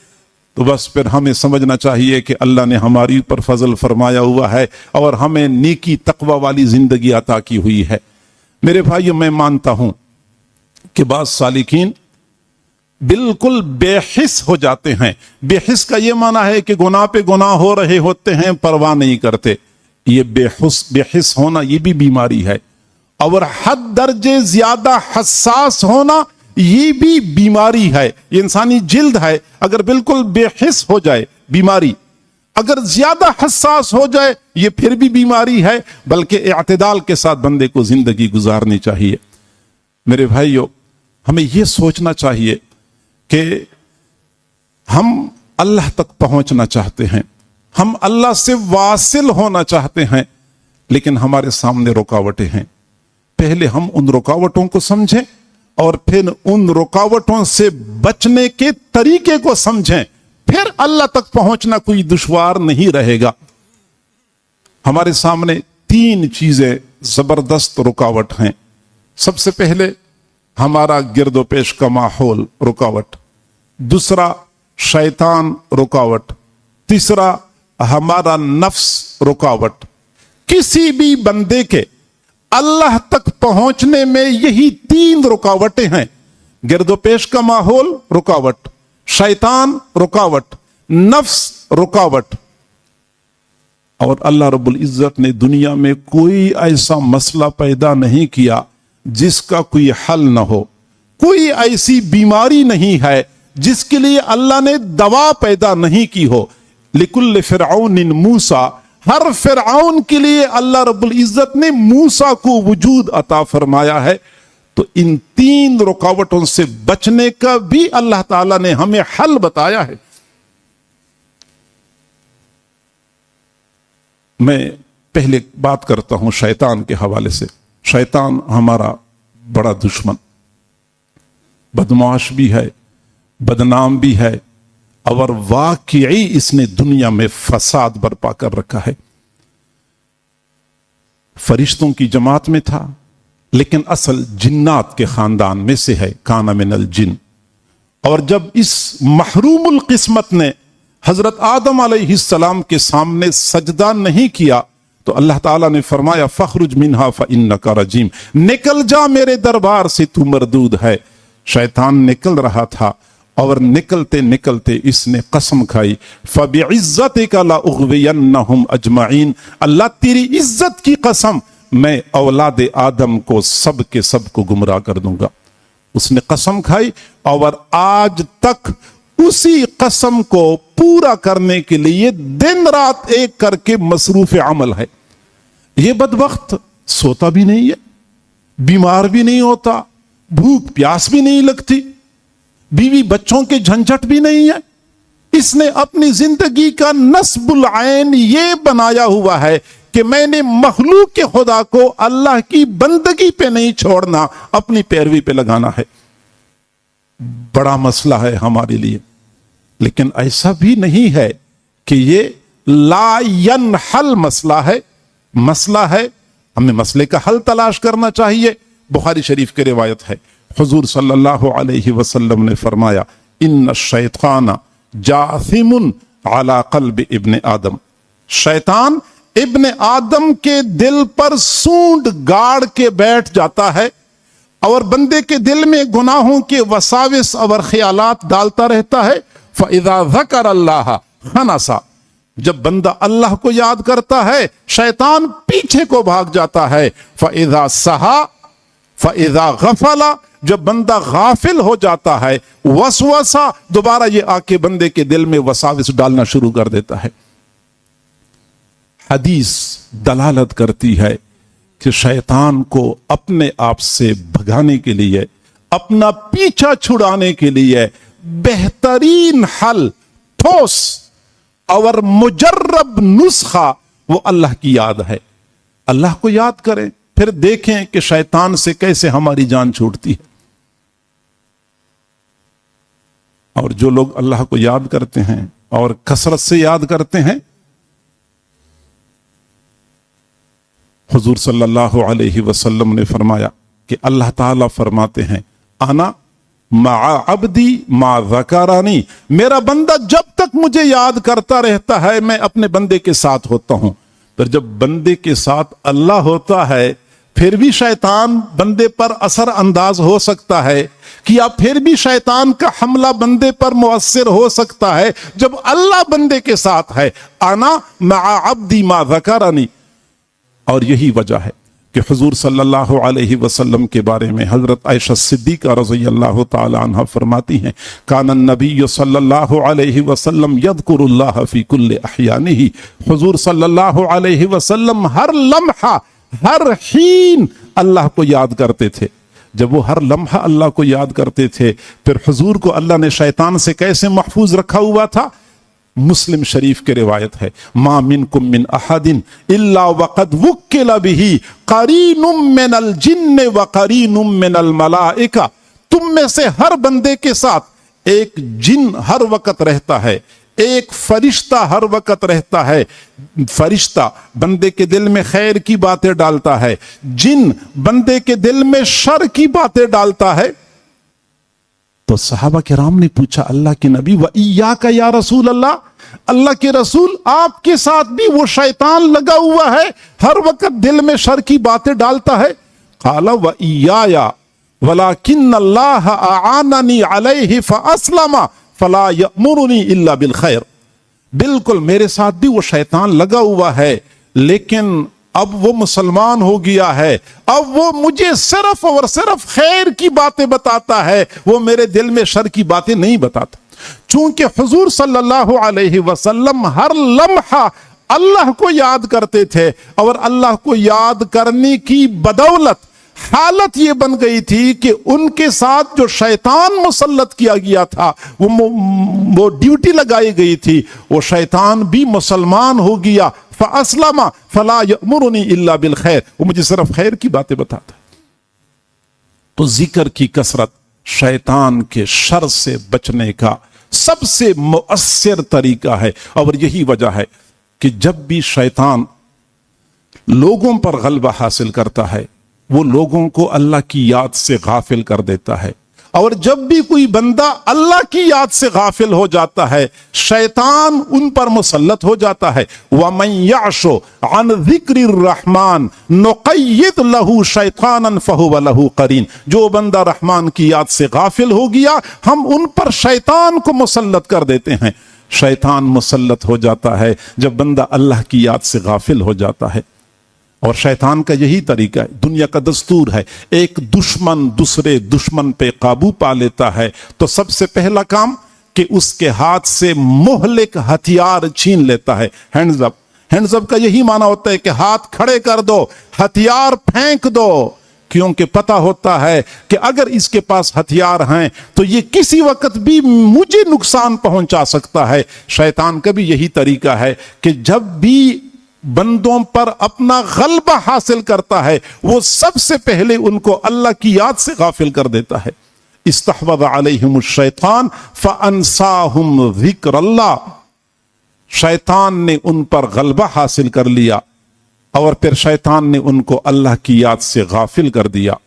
तो बस फिर हमें समझना चाहिए कि अल्लाह ने हमारी ऊपर फजल फरमाया हुआ है और हमें नेकी तकवा वाली जिंदगी अता की हुई है। मेरे भाइयों, मैं मानता हूं कि बाज़ सालिकीन बिल्कुल बेहिस हो जाते हैं। बेहिस का यह माना है कि गुनाह पे गुनाह हो रहे होते हैं, परवाह नहीं करते। ये बेहिस होना ये भी बीमारी है, और हद दर्जे ज्यादा हसास होना ये भी बीमारी है। ये इंसानी जिल्द है, अगर बिल्कुल बेहिस हो जाए बीमारी, अगर ज्यादा हसास हो जाए ये फिर भी बीमारी है। बल्कि इत्तेदाल के साथ बंदे को जिंदगी गुजारनी चाहिए। मेरे भाइयों, हमें यह सोचना चाहिए कि हम अल्लाह तक पहुंचना चाहते हैं, हम अल्लाह से वासिल होना चाहते हैं, लेकिन हमारे सामने रुकावटें हैं। पहले हम उन रुकावटों को समझें और फिर उन रुकावटों से बचने के तरीके को समझें, फिर अल्लाह तक पहुंचना कोई दुश्वार नहीं रहेगा। हमारे सामने 3 चीजें जबरदस्त रुकावट हैं। सबसे पहले हमारा गिरदोपेश का माहौल रुकावट, दूसरा शैतान रुकावट, तीसरा हमारा नफ्स रुकावट। किसी भी बंदे के अल्लाह तक पहुंचने में यही 3 रुकावटें हैं। गिरदोपेश का माहौल रुकावट, शैतान रुकावट, नफ्स रुकावट। और अल्लाह रब्बुल इज्जत ने दुनिया में कोई ऐसा मसला पैदा नहीं किया जिसका कोई हल न हो। कोई ऐसी बीमारी नहीं है जिसके लिए अल्लाह ने दवा पैदा नहीं की हो। लिकुल्ल फिरऔन मूसा, हर फिरऔन के लिए अल्लाह रब्बुल इज्जत ने मूसा को वजूद अता फरमाया है। तो इन 3 रुकावटों से बचने का भी अल्लाह ताला ने हमें हल बताया है। मैं पहले बात करता हूं शैतान के हवाले से। शैतान हमारा बड़ा दुश्मन, बदमाश भी है, बदनाम भी है, और वाकई इसने दुनिया में फसाद बर्पा कर रखा है। फरिश्तों की जमात में था, लेकिन असल जिन्नात के खानदान में से है, काना मिनल जिन। और जब इस महरूमुल किस्मत ने हजरत आदम अलैहिस्सलाम के सामने सजदा नहीं किया तो अल्लाह ताला ने फरमाया फखरुज मिन्हा फइन्नका रजीम, निकल जा मेरे दरबार से, तू मरदूद है। शैतान निकल रहा था और निकलते निकलते इसने कसम खाई, फबिइज्जतिका ला उग़वियन्नहुम अजमईन, अल्लाह तेरी इज्जत की कसम, मैं औलाद आदम को सब के सब को गुमराह कर दूंगा। उसने कसम खाई और आज तक उसी कसम को पूरा करने के लिए दिन रात एक करके मसरूफ अमल है। यह बदबख्त सोता भी नहीं है, बीमार भी नहीं होता, भूख प्यास भी नहीं लगती, बीवी बच्चों के झंझट भी नहीं है। इसने अपनी जिंदगी का नस्बुल ऐन ये बनाया हुआ है कि मैंने मखलूक के खुदा को अल्लाह की बंदगी पे नहीं छोड़ना, अपनी पैरवी पे लगाना है। बड़ा मसला है हमारे लिए। लेकिन ऐसा भी नहीं है कि ये ला यनहल मसला है, मसला है, हमें मसले का हल तलाश करना चाहिए। बुखारी शरीफ की रिवायत है, हुजूर सल्लल्लाहु अलैहि वसल्लम ने फरमाया, इन्न शैतान जासिमुन अला क़ल्ब इब्न आदम, शैतान इब्न आदम के दिल पर सूंड गाड़ के बैठ जाता है और बंदे के दिल में गुनाहों के वसाविस और ख्यालात डालता रहता है। फ़इज़ा ज़कर अल्लाह खनसा, जब बंदा अल्लाह को याद करता है शैतान पीछे को भाग जाता है। फ़इज़ा सहा फ़इज़ा गफला, जब बंदा गाफिल हो जाता है वसवसा, दोबारा ये आके बंदे के दिल में वसाविस डालना शुरू कर देता है। हदीस दलालत करती है कि शैतान को अपने आप से भगाने के लिए, अपना पीछा छुड़ाने के लिए बेहतरीन हल, ठोस और मुजर्रब नुस्खा वो अल्लाह की याद है। अल्लाह को याद करें, फिर देखें कि शैतान से कैसे हमारी जान छूटती है। और जो लोग अल्लाह को याद करते हैं और कसरत से याद करते हैं, हुजूर सल्लल्लाहु अलैहि वसल्लम ने फरमाया कि अल्लाह ताला फरमाते हैं, आना मा अब्दी मा ज़करानी, मेरा बंदा जब तक मुझे याद करता रहता है मैं अपने बंदे के साथ होता हूं। पर जब बंदे के साथ अल्लाह होता है फिर भी शैतान बंदे पर असर अंदाज हो सकता है कि या फिर भी शैतान का हमला बंदे पर मुअस्सिर हो सकता है जब अल्लाह बंदे के साथ है। आना मा अब्दी मा ज़करानी। और यही वजह है कि हुजूर सल्लल्लाहु अलैहि वसल्लम के बारे में हजरत आयशा सिद्दीका रज़ियल्लाहु ताला अन्हा फरमाती हैं, कान नबी सल्लल्लाहु अलैहि वसल्लम यज़कुरुल्लाह फी कुल्लि अहयानिही, हुजूर सल्लल्लाहु अलैहि वसल्लम हर लम्हा हर हीन अल्लाह को याद करते थे। जब वो हर लम्हा अल्लाह को याद करते थे फिर हुजूर को अल्लाह ने शैतान से कैसे महफूज रखा हुआ था। मुस्लिम शरीफ की रिवायत है, मा मिनकुम मिन अहदिन इल्ला वक़द वुक्किला बिही क़रीनुम मिनल जिन्न व क़रीनुम मिनल मलाइका, तुम में से हर बंदे के साथ एक जिन हर वक्त रहता है, एक फरिश्ता हर वक्त रहता है। फरिश्ता बंदे के दिल में खैर की बातें डालता है, जिन बंदे के दिल में शर की बातें डालता है। तो सहाबा किराम ने पूछा, अल्लाह के नबी, व इय्याका या रसूल अल्लाह, अल्लाह के रसूल आपके साथ भी वो शैतान लगा हुआ है, हर वक्त दिल में शर की बातें डालता है। क़ाला व इय्याया वलाकिन अल्लाह आआननी अलैहि फअस्लमा फला यअमुरुनी इल्ला बिल खैर, बिल्कुल मेरे साथ भी वो शैतान लगा हुआ है लेकिन अब वो मुसलमान हो गया है, अब वो मुझे सिर्फ और सिर्फ खैर की बातें बताता है, वो मेरे दिल में शर की बातें नहीं बताता। चूंकि हुजूर सल्लल्लाहु अलैहि वसल्लम हर लम्हा अल्लाह को याद करते थे और अल्लाह को याद करने की बदौलत हालत ये बन गई थी कि उनके साथ जो शैतान मुसल्लत किया गया था, वो ड्यूटी लगाई गई थी, वो शैतान भी मुसलमान हो गया। फ़अस्लमा फला यअमुरुनी इल्ला बिल खैर, वो मुझे सिर्फ खैर की बातें बताता है। तो जिक्र की कसरत शैतान के शर से बचने का सबसे मुअस्सिर तरीका है। और यही वजह है कि जब भी शैतान लोगों पर गलबा हासिल करता है वो लोगों को अल्लाह की याद से गाफिल कर देता है, और जब भी कोई बंदा अल्लाह की याद से गाफिल हो जाता है शैतान उन पर मुसल्लत हो जाता है। वमन यअशु अन ज़िक्रिर रहमान नुक़य्यिद लहू शैतानन फहुव लहू क़रीन, जो बंदा रहमान की याद से गाफिल हो गया हम उन पर शैतान को मुसल्लत कर देते हैं। शैतान मुसल्लत हो जाता है जब बंदा अल्लाह की याद से गाफिल हो जाता है। और शैतान का यही तरीका है, दुनिया का दस्तूर है, एक दुश्मन दूसरे दुश्मन पे काबू पा लेता है तो सबसे पहला काम कि उसके हाथ से मुहलिक हथियार छीन लेता है। हैंड्स अप, हैंड्स अप का यही माना होता है कि हाथ खड़े कर दो, हथियार फेंक दो, क्योंकि पता होता है कि अगर इसके पास हथियार हैं तो ये किसी वक्त भी मुझे नुकसान पहुंचा सकता है। शैतान का भी यही तरीका है कि जब भी बंदों पर अपना गलबा हासिल करता है वो सबसे पहले उनको अल्लाह की याद से गाफिल कर देता है। इस्तहवज़ अलैहिमुश शैतान फअन्साहुम ज़िक्रल्लाह, शैतान ने उन पर गलबा हासिल कर लिया और फिर शैतान ने उनको अल्लाह की याद से गाफिल कर दिया।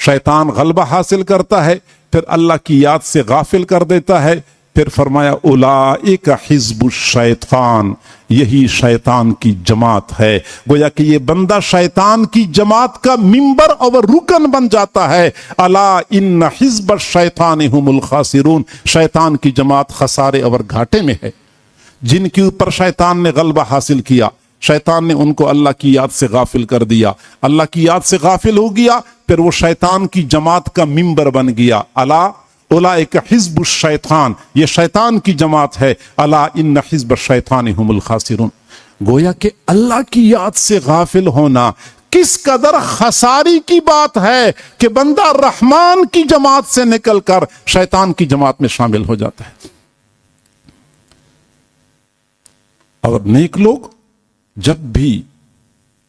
शैतान गलबा हासिल करता है, फिर अल्लाह की याद से गाफिल कर देता है। फिर फरमाया उलाइका हिज़्बुश शैतान, यही शैतान की जमात है। गोया कि ये बंदा शैतान की जमात का मिंबर और रुकन बन जाता है। अला इन्न हिज़्बश शैतानि हुमुल खासिरून, शैतान की जमात खसारे और घाटे में है। जिनके ऊपर शैतान ने गलबा हासिल किया, शैतान ने उनको अल्लाह की याद से गाफिल कर दिया, अल्लाह की याद से गाफिल हो गया, फिर वो शैतान की जमात का मिंबर बन गया। अला उलाइका हिज़्बुश शैतान, ये शैतान की जमात है। अला इन्न हिज़्बश शैतानि हुमुल खासिरून। गोया कि अल्लाह की याद से गाफिल होना किस कदर खसारी की बात है कि बंदा रहमान की जमात से निकलकर शैतान की जमात में शामिल हो जाता है। और नेक लोग जब भी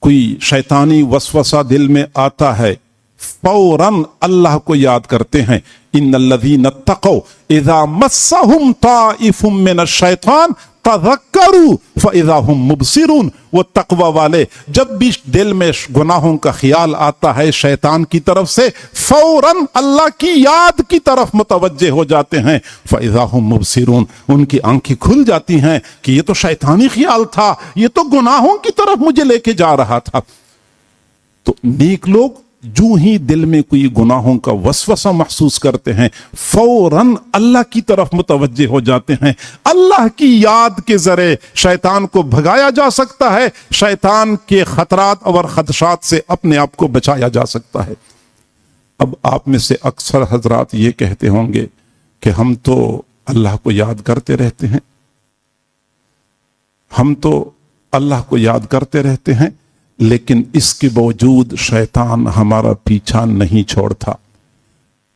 कोई शैतानी वसवसा दिल में आता है, फौरन अल्लाह को याद करते हैं। इन्नल्लज़ीना तक़ौ इज़ा मस्सहुम ताइफुम मिनश शैतान तज़क्करू फ़इज़ा हुम मुबसिरून। वो तक़वा वाले जब भी दिल में गुनाहों का ख्याल आता है शैतान की तरफ से, फौरन अल्लाह की याद की तरफ मुतवज्जे हो जाते हैं। फ़इज़ा हुम मुबसिरून, उनकी आंखें खुल जाती हैं कि ये तो शैतानी ख्याल था, ये तो गुनाहों की तरफ मुझे लेके जा रहा था। तो नेक लोग जो ही दिल में कोई गुनाहों का वसवसा महसूस करते हैं, फौरन अल्लाह की तरफ मुतवज्जे हो जाते हैं। अल्लाह की याद के जरिए शैतान को भगाया जा सकता है, शैतान के खतरात और खदशात से अपने आप को बचाया जा सकता है। अब आप में से अक्सर हजरात ये कहते होंगे कि हम तो अल्लाह को याद करते रहते हैं, हम तो अल्लाह को याद करते रहते हैं, लेकिन इसके बावजूद शैतान हमारा पीछा नहीं छोड़ता।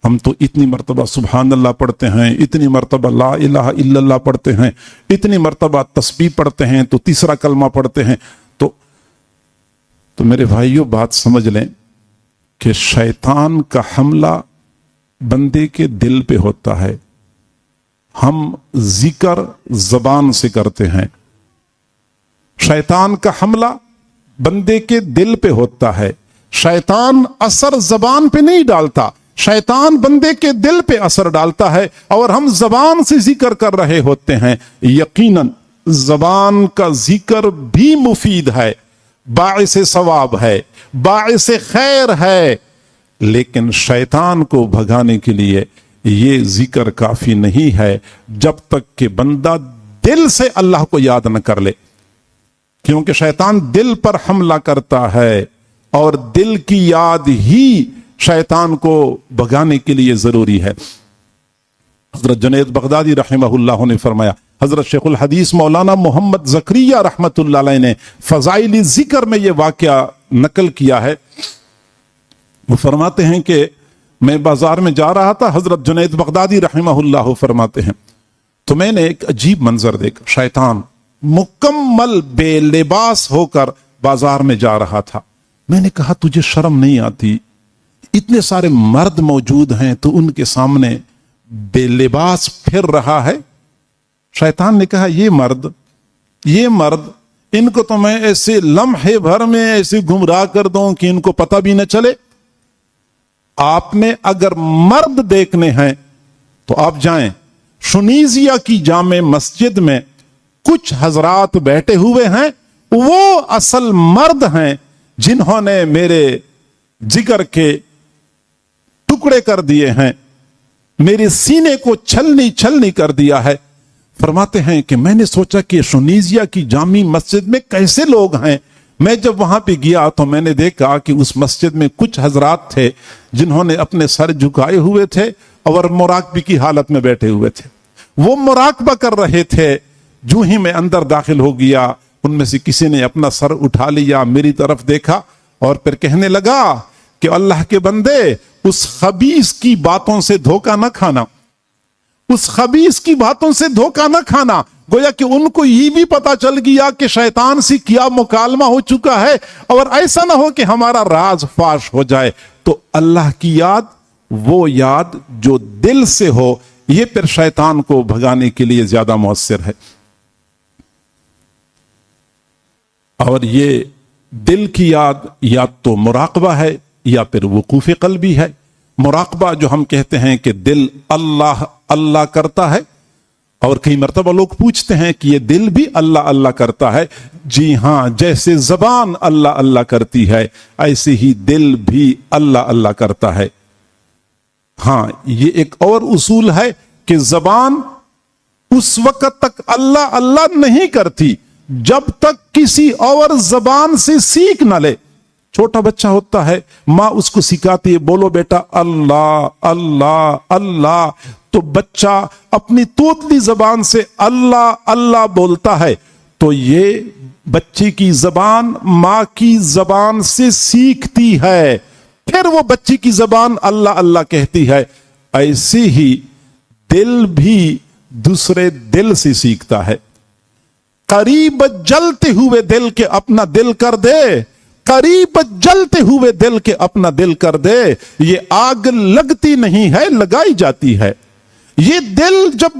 हम तो इतनी मर्तबा सुभान अल्लाह पढ़ते हैं, इतनी मर्तबा ला इलाहा इल्लल्लाह पढ़ते हैं, इतनी मर्तबा तस्बीह पढ़ते हैं, तो तीसरा कलमा पढ़ते हैं। तो मेरे भाइयों बात समझ लें कि शैतान का हमला बंदे के दिल पे होता है। हम जिक्र जबान से करते हैं, शैतान का हमला बंदे के दिल पे होता है। शैतान असर जबान पे नहीं डालता, शैतान बंदे के दिल पे असर डालता है और हम जबान से जिक्र कर रहे होते हैं। यकीनन जबान का जिक्र भी मुफीद है, बाइसे सवाब है, बाइसे खैर है, लेकिन शैतान को भगाने के लिए ये जिक्र काफी नहीं है जब तक कि बंदा दिल से अल्लाह को याद न कर ले। क्योंकि शैतान दिल पर हमला करता है और दिल की याद ही शैतान को भगाने के लिए जरूरी है। हजरत जुनैद बगदादी रहमहुल्लाह ने फरमाया, हजरत शेखुल हदीस मौलाना मोहम्मद ज़करिया रहमतुल्लाह अलैह ने फज़ाइल जिक्र में यह वाकया नकल किया है। वो फरमाते हैं कि मैं बाजार में जा रहा था, हजरत जुनैद बगदादी रहमहुल्लाह फरमाते हैं, तो मैंने एक अजीब मंजर देखा। शैतान मुकम्मल बेलिबास होकर बाजार में जा रहा था। मैंने कहा तुझे शर्म नहीं आती, इतने सारे मर्द मौजूद हैं तो उनके सामने बेलिबास फिर रहा है। शैतान ने कहा ये मर्द इनको तो मैं ऐसे लम्हे भर में ऐसे गुमराह कर दूं कि इनको पता भी न चले। आपने अगर मर्द देखने हैं तो आप जाएं, शुनीजिया की जामे मस्जिद में कुछ हजरात बैठे हुए हैं, वो असल मर्द हैं जिन्होंने मेरे जिगर के टुकड़े कर दिए हैं, मेरे सीने को छलनी छलनी कर दिया है। फरमाते हैं कि मैंने सोचा कि शुनीजिया की जामी मस्जिद में कैसे लोग हैं। मैं जब वहां पे गया तो मैंने देखा कि उस मस्जिद में कुछ हजरात थे जिन्होंने अपने सर झुकाए हुए थे और मुराकबे की हालत में बैठे हुए थे। वो मुराकबा कर रहे थे। जो ही मैं अंदर दाखिल हो गया, उनमें से किसी ने अपना सर उठा लिया, मेरी तरफ देखा और फिर कहने लगा कि अल्लाह के बंदे, उस खबीस की बातों से धोखा न खाना, उस खबीस की बातों से धोखा न खाना। गोया कि उनको ये भी पता चल गया कि शैतान से क्या मुकालमा हो चुका है और ऐसा ना हो कि हमारा राज फाश हो जाए। तो अल्लाह की याद, वो याद जो दिल से हो, ये फिर शैतान को भगाने के लिए ज्यादा मौसर है। और ये दिल की याद या तो मुराकबा है या फिर वकूफ़ क़ल्बी है। مراقبہ جو ہم کہتے ہیں کہ دل اللہ اللہ کرتا ہے، اور کئی مرتبہ لوگ پوچھتے ہیں کہ یہ دل بھی اللہ اللہ کرتا ہے. جی ہاں، جیسے زبان اللہ اللہ کرتی ہے ایسے ہی دل بھی اللہ اللہ کرتا ہے. ہاں، یہ ایک اور اصول ہے کہ زبان اس وقت تک اللہ اللہ نہیں کرتی جب تک کسی اور زبان سے سیکھ نہ لے. چھوٹا بچہ ہوتا ہے، ماں اس کو سکھاتی ہے بولو بیٹا اللہ اللہ اللہ، تو بچہ اپنی توتلی زبان سے اللہ اللہ بولتا ہے. تو یہ بچے کی زبان ماں کی زبان سے سیکھتی ہے، پھر وہ بچی کی زبان اللہ اللہ کہتی ہے. ایسے ہی دل بھی دوسرے دل سے سیکھتا ہے. قریب جلتے ہوئے دل کے اپنا دل کر دے، قریب جلتے ہوئے دل کے اپنا دل کر دے. یہ آگ لگتی نہیں ہے، لگائی جاتی ہے. یہ دل جب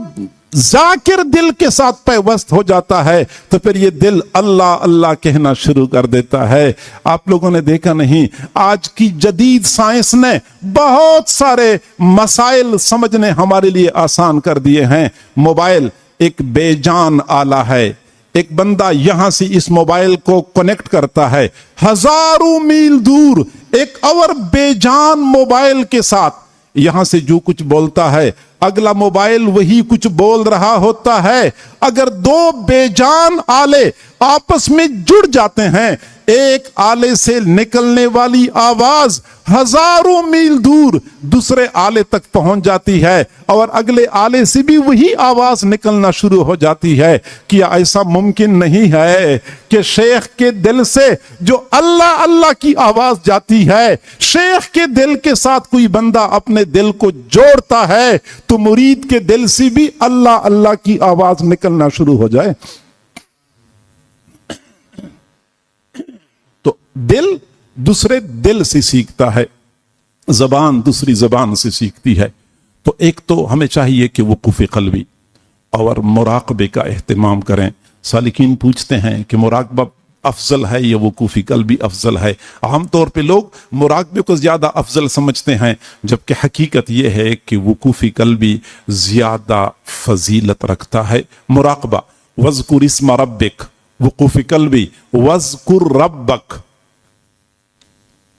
ذاکر دل کے ساتھ پیوست ہو جاتا ہے تو پھر یہ دل اللہ اللہ کہنا شروع کر دیتا ہے. آپ لوگوں نے دیکھا نہیں، آج کی جدید سائنس نے بہت سارے مسائل سمجھنے ہمارے لیے آسان کر دیے ہیں. موبائل ایک بے جان آلہ ہے. ایک بندہ یہاں سے اس موبائل کو کنیکٹ کرتا ہے، ہزاروں میل دور ایک اور بے جان موبائل کے ساتھ یہاں سے جو کچھ بولتا ہے اگلا موبائل وہی کچھ بول رہا ہوتا ہے. اگر دو بے جان آلے آپس میں جڑ جاتے ہیں، ایک آلے سے نکلنے والی آواز ہزاروں میل دور دوسرے آلے تک پہنچ جاتی ہے اور اگلے آلے سے بھی وہی آواز نکلنا شروع ہو جاتی ہے. کیا ایسا ممکن نہیں ہے کہ شیخ کے دل سے جو اللہ اللہ کی آواز جاتی ہے، شیخ کے دل کے ساتھ کوئی بندہ اپنے دل کو جوڑتا ہے تو مرید کے دل سے بھی اللہ اللہ کی آواز نکلنا شروع ہو جائے؟ تو دل دوسرے دل سے سیکھتا ہے، زبان دوسری زبان سے سیکھتی ہے. تو ایک تو ہمیں چاہیے کہ وقوف قلبی اور مراقبے کا اہتمام کریں. سالکین پوچھتے ہیں کہ مراقبہ افضل ہے یا وقوف قلبی افضل ہے؟ عام طور پہ لوگ مراقبے کو زیادہ افضل سمجھتے ہیں، جبکہ حقیقت یہ ہے کہ وقوف قلبی زیادہ فضیلت رکھتا ہے. مراقبہ وذکر اسم ربک، وقوف قلبی وذکر ربک.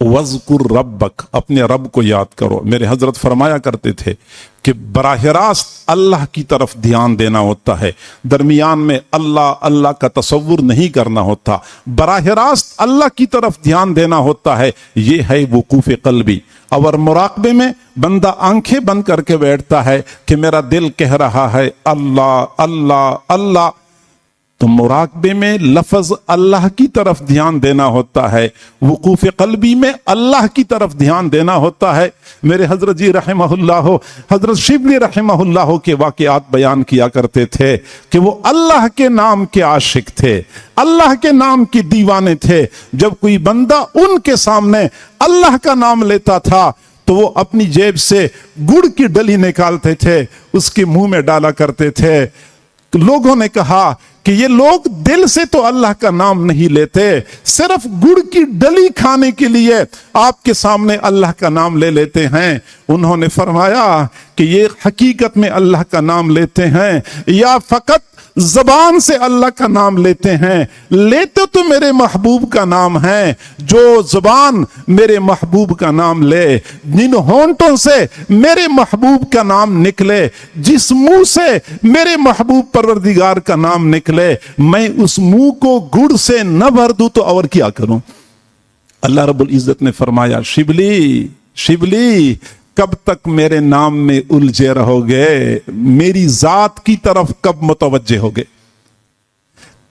وذکر ربک، اپنے رب کو یاد کرو. میرے حضرت فرمایا کرتے تھے کہ براہ راست اللہ کی طرف دھیان دینا ہوتا ہے، درمیان میں اللہ اللہ کا تصور نہیں کرنا ہوتا، براہ راست اللہ کی طرف دھیان دینا ہوتا ہے. یہ ہے وقوف قلبی. اور مراقبے میں بندہ آنکھیں بند کر کے بیٹھتا ہے کہ میرا دل کہہ رہا ہے اللہ اللہ اللہ. تو مراقبے میں لفظ اللہ کی طرف دھیان دینا ہوتا ہے، وقوف قلبی میں اللہ کی طرف دھیان دینا ہوتا ہے. میرے حضرت جی رحمہ اللہ، حضرت شبلی رحمہ اللہ کے واقعات بیان کیا کرتے تھے کہ وہ اللہ کے نام کے عاشق تھے، اللہ کے نام کے دیوانے تھے. جب کوئی بندہ ان کے سامنے اللہ کا نام لیتا تھا تو وہ اپنی جیب سے گڑ کی ڈلی نکالتے تھے، اس کے منہ میں ڈالا کرتے تھے. لوگوں نے کہا کہ یہ لوگ دل سے تو اللہ کا نام نہیں لیتے، صرف گڑ کی ڈلی کھانے کے لیے آپ کے سامنے اللہ کا نام لے لیتے ہیں. انہوں نے فرمایا کہ یہ حقیقت میں اللہ کا نام لیتے ہیں یا فقط زبان سے اللہ کا نام لیتے ہیں؟ لیتے تو میرے محبوب کا نام ہے. جو زبان میرے محبوب کا نام لے، جن ہونٹوں سے میرے محبوب کا نام نکلے، جس منہ سے میرے محبوب پروردگار کا نام نکلے، میں اس منہ کو گڑ سے نہ بھر دوں تو اور کیا کروں؟ اللہ رب العزت نے فرمایا شبلی شبلی کب تک میرے نام میں الجھے رہو گے؟ میری ذات کی طرف کب متوجہ ہوگے؟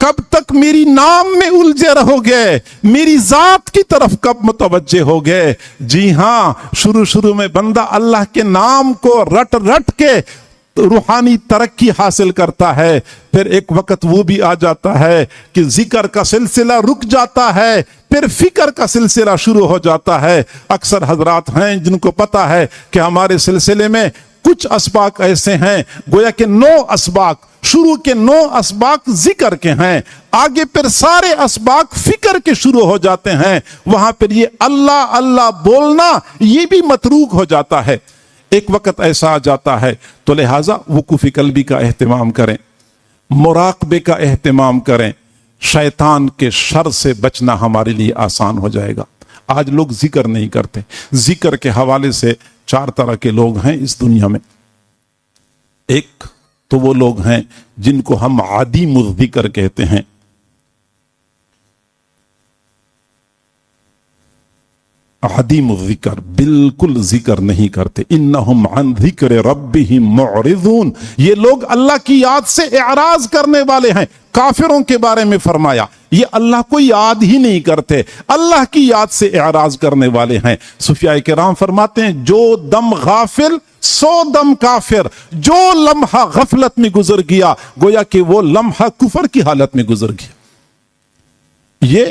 کب تک میری نام میں الجھے رہو گے؟ میری ذات کی طرف کب متوجہ ہوگے؟ جی ہاں، شروع میں بندہ اللہ کے نام کو رٹ رٹ کے روحانی ترقی حاصل کرتا ہے، پھر ایک وقت وہ بھی آ جاتا ہے کہ ذکر کا سلسلہ رک جاتا ہے، پھر فکر کا سلسلہ شروع ہو جاتا ہے. اکثر حضرات ہیں جن کو پتا ہے کہ ہمارے سلسلے میں کچھ اسباق ایسے ہیں گویا کہ 9 اسباق شروع کے 9 اسباق ذکر کے ہیں، آگے پھر سارے اسباق فکر کے شروع ہو جاتے ہیں، وہاں پھر یہ اللہ اللہ بولنا یہ بھی متروک ہو جاتا ہے۔ ایک وقت ایسا آ جاتا ہے تو لہٰذا وقوف قلبی کا اہتمام کریں، مراقبے کا اہتمام کریں، شیطان کے شر سے بچنا ہمارے لیے آسان ہو جائے گا۔ آج لوگ ذکر نہیں کرتے۔ ذکر کے حوالے سے 4 طرح کے لوگ ہیں اس دنیا میں۔ ایک تو وہ لوگ ہیں جن کو ہم عدیم الذکر کہتے ہیں، عدیم الذکر، بالکل ذکر نہیں کرتے۔ انہم عن ذکر ربہم معرضون، یہ لوگ اللہ کی یاد سے اعراض کرنے والے ہیں۔ کافروں کے بارے میں فرمایا یہ اللہ کو یاد ہی نہیں کرتے، اللہ کی یاد سے اعراض کرنے والے ہیں۔ صوفیاء کرام فرماتے ہیں جو دم غافل 100 دم کافر، جو لمحہ غفلت میں گزر گیا گویا کہ وہ لمحہ کفر کی حالت میں گزر گیا۔ یہ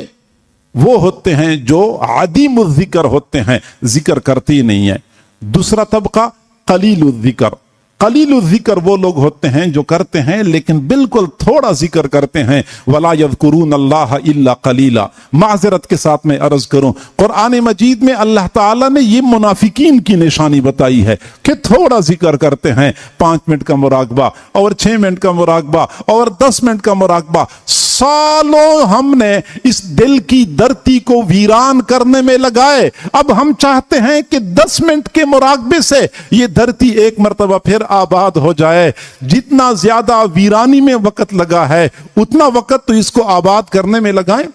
وہ ہوتے ہیں جو عدیم الذکر ہوتے ہیں، ذکر کرتے ہی نہیں ہیں۔ دوسرا طبقہ قلیل الذکر، قلیل الذکر وہ لوگ ہوتے ہیں جو کرتے ہیں لیکن بالکل تھوڑا ذکر کرتے ہیں۔ ولا یذکرون اللہ الا قلیلا، معذرت کے ساتھ میں عرض کروں قرآن مجید میں اللہ تعالیٰ نے یہ منافقین کی نشانی بتائی ہے کہ تھوڑا ذکر کرتے ہیں، 5 منٹ کا مراقبہ اور 6 منٹ کا مراقبہ اور 10 منٹ کا مراقبہ۔ سالوں ہم نے اس دل کی دھرتی کو ویران کرنے میں لگائے، اب ہم چاہتے ہیں کہ 10 منٹ کے مراقبے سے یہ دھرتی ایک مرتبہ پھر آباد ہو جائے۔ جتنا زیادہ ویرانی میں وقت لگا ہے اتنا وقت تو اس کو آباد کرنے میں لگائیں۔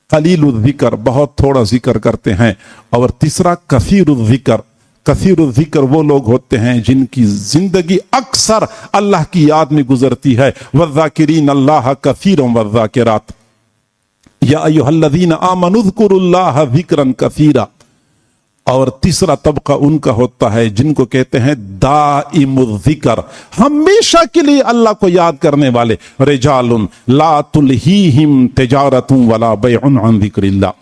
قلیل الذکر، بہت تھوڑا ذکر کرتے ہیں۔ اور تیسرا کثیر الذکر، کثیر الذکر وہ لوگ ہوتے ہیں جن کی زندگی اکثر اللہ کی یاد میں گزرتی ہے۔ والذاکرین اللہ کثیرا والذاکرات، یا ایھا الذین آمنوا اذکروا اللہ ذکرا کثیرا۔ اور تیسرا طبقہ ان کا ہوتا ہے جن کو کہتے ہیں دائم الذکر، ہمیشہ کے لیے اللہ کو یاد کرنے والے۔ رجال لا تلہیہم تجارۃ ولا بیع عن ذکر اللہ،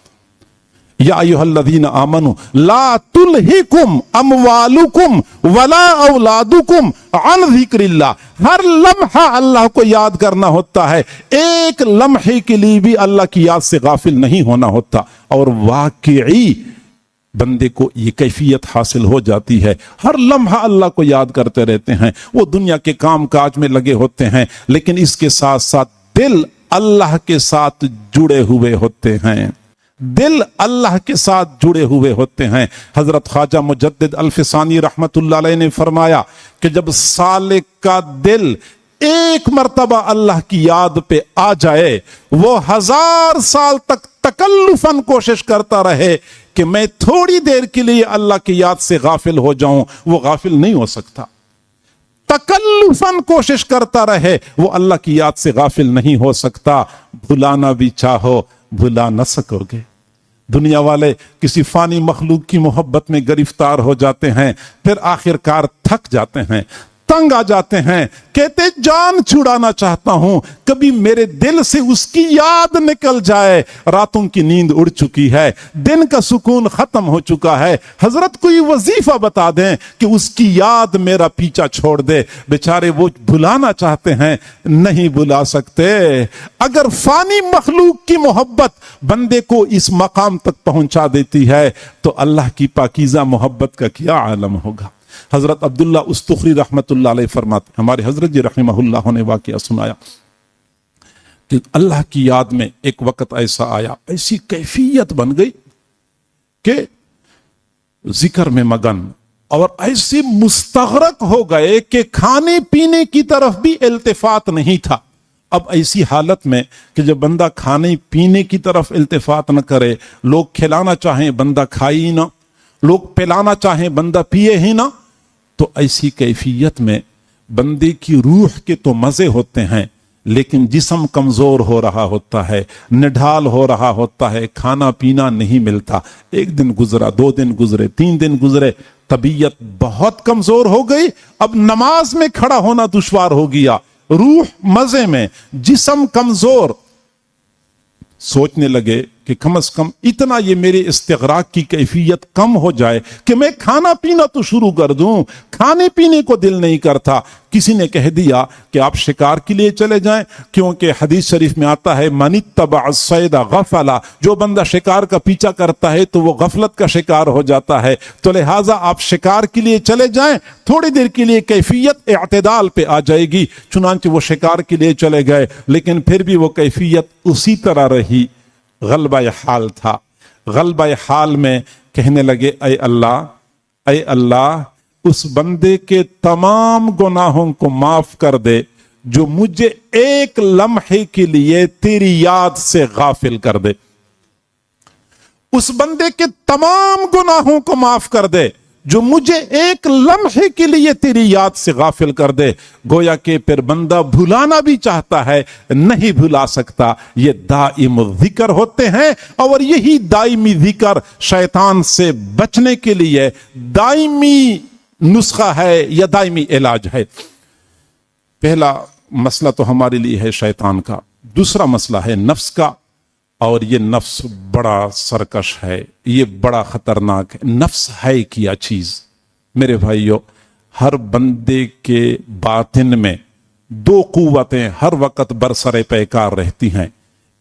یا ایھا الذین آمنوا لا تلہکم اموالکم ولا اولادکم عن ذکر اللہ۔ ہر لمحہ اللہ کو یاد کرنا ہوتا ہے، ایک لمحے کے لیے بھی اللہ کی یاد سے غافل نہیں ہونا ہوتا۔ اور واقعی بندے کو یہ کیفیت حاصل ہو جاتی ہے، ہر لمحہ اللہ کو یاد کرتے رہتے ہیں۔ وہ دنیا کے کام کاج میں لگے ہوتے ہیں لیکن اس کے ساتھ ساتھ دل اللہ کے ساتھ جڑے ہوئے ہوتے ہیں، دل اللہ کے ساتھ جڑے ہوئے ہوتے ہیں۔ حضرت خواجہ مجدد الفسانی رحمت اللہ علیہ نے فرمایا کہ جب سالک کا دل ایک مرتبہ اللہ کی یاد پہ آ جائے وہ 1000 سال تک تکلفاً کوشش کرتا رہے کہ میں تھوڑی دیر کے لیے اللہ کی یاد سے غافل ہو جاؤں، وہ غافل نہیں ہو سکتا۔ تکلفاً کوشش کرتا رہے وہ اللہ کی یاد سے غافل نہیں ہو سکتا۔ بھلانا بھی چاہو بھلا نہ سکو گے۔ دنیا والے کسی فانی مخلوق کی محبت میں گرفتار ہو جاتے ہیں، پھر آخر کار تھک جاتے ہیں، تنگ آ جاتے ہیں، کہتے جان چھڑانا چاہتا ہوں، کبھی میرے دل سے اس کی یاد نکل جائے۔ راتوں کی نیند اڑ چکی ہے، دن کا سکون ختم ہو چکا ہے، حضرت کوئی وظیفہ بتا دیں کہ اس کی یاد میرا پیچھا چھوڑ دے۔ بیچارے وہ بھلانا چاہتے ہیں، نہیں بھلا سکتے۔ اگر فانی مخلوق کی محبت بندے کو اس مقام تک پہنچا دیتی ہے تو اللہ کی پاکیزہ محبت کا کیا عالم ہوگا۔ حضرت عبداللہ استخری رحمت اللہ علیہ فرماتے ہیں، ہمارے حضرت جی رحمہ اللہ نے واقعہ سنایا کہ اللہ کی یاد میں ایک وقت ایسا آیا، ایسی کیفیت بن گئی کہ ذکر میں مگن اور ایسے مستغرق ہو گئے کہ کھانے پینے کی طرف بھی التفات نہیں تھا۔ اب ایسی حالت میں کہ جب بندہ کھانے پینے کی طرف التفات نہ کرے، لوگ کھلانا چاہیں بندہ کھائے ہی نہ، لوگ پلانا چاہیں بندہ پیے ہی نہ، تو ایسی کیفیت میں بندے کی روح کے تو مزے ہوتے ہیں لیکن جسم کمزور ہو رہا ہوتا ہے، نڈھال ہو رہا ہوتا ہے، کھانا پینا نہیں ملتا۔ ایک دن گزرا، 2 دن گزرے، 3 دن گزرے، طبیعت بہت کمزور ہو گئی، اب نماز میں کھڑا ہونا دشوار ہو گیا، روح مزے میں، جسم کمزور۔ سوچنے لگے کہ کم از کم اتنا یہ میرے استغراق کی کیفیت کم ہو جائے کہ میں کھانا پینا تو شروع کر دوں۔ کھانے پینے کو دل نہیں کرتا किसी ने कह दिया कि आप शिकार के लिए चले जाएं, क्योंकि हदीस शरीफ में आता है मन इत्तबअ अस्सैदा गफला, जो बंदा शिकार का पीछा करता है तो वो गफलत का शिकार हो जाता है। तो लिहाजा आप शिकार के लिए चले जाएं, थोड़ी देर के लिए कैफियत इअ्तिदाल पे आ जाएगी। चुनांचे वो शिकार के लिए चले गए, लेकिन फिर भी वो कैफियत उसी तरह रही, गलबा हाल था। गलबा हाल में कहने लगे ऐ अल्लाह उस बंदे के तमाम गुनाहों को माफ कर दे जो मुझे एक लम्हे के लिए तेरी याद से गाफिल कर दे। उस बंदे के तमाम गुनाहों को माफ कर दे जो मुझे एक लम्हे के लिए तेरी याद से गाफिल कर दे। गोया के फिर बंदा भुलाना भी चाहता है, नहीं भुला सकता। ये दाइम जिक्र होते हैं, और यही दाइमी जिक्र शैतान से बचने के लिए दाइमी नुस्खा है या दाइमी इलाज है। पहला मसला तो हमारे लिए है शैतान का, दूसरा मसला है नफ्स का, और ये नफ्स बड़ा सरकश है, ये बड़ा खतरनाक है। नफ्स है क्या चीज? मेरे भाइयों, हर बंदे के बातिन में दो कुव्वतें हर वक्त बरसरे पैकार रहती हैं।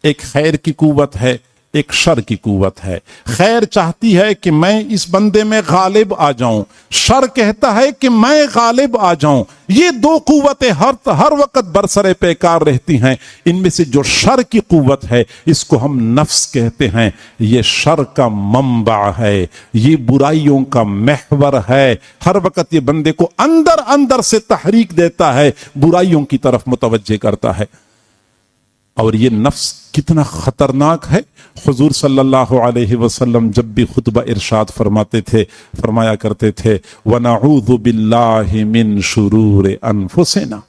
एक खैर की कुव्वत है, एक शर की कुव्वत है। खैर चाहती है कि मैं इस बंदे में गालिब आ जाऊं, शर कहता है कि मैं गालिब आ जाऊं। ये दो कुव्वतें हर वक्त बरसरे पैकार रहती हैं। इनमें से जो शर की कुव्वत है, इसको हम नफ्स कहते हैं। ये शर का मंबा है, ये बुराइयों का महवर है। हर वक्त ये बंदे को अंदर अंदर से तहरीक देता है, बुराइयों की तरफ मुतवज्जे करता है। और ये नफ्स कितना खतरनाक है। हुजूर सल्लल्लाहु अलैहि वसल्लम जब भी खुतबा इरशाद फरमाते थे, फरमाया करते थे वनऊज़ु बिल्लाहि मिन शुरूरि अनफुसिना,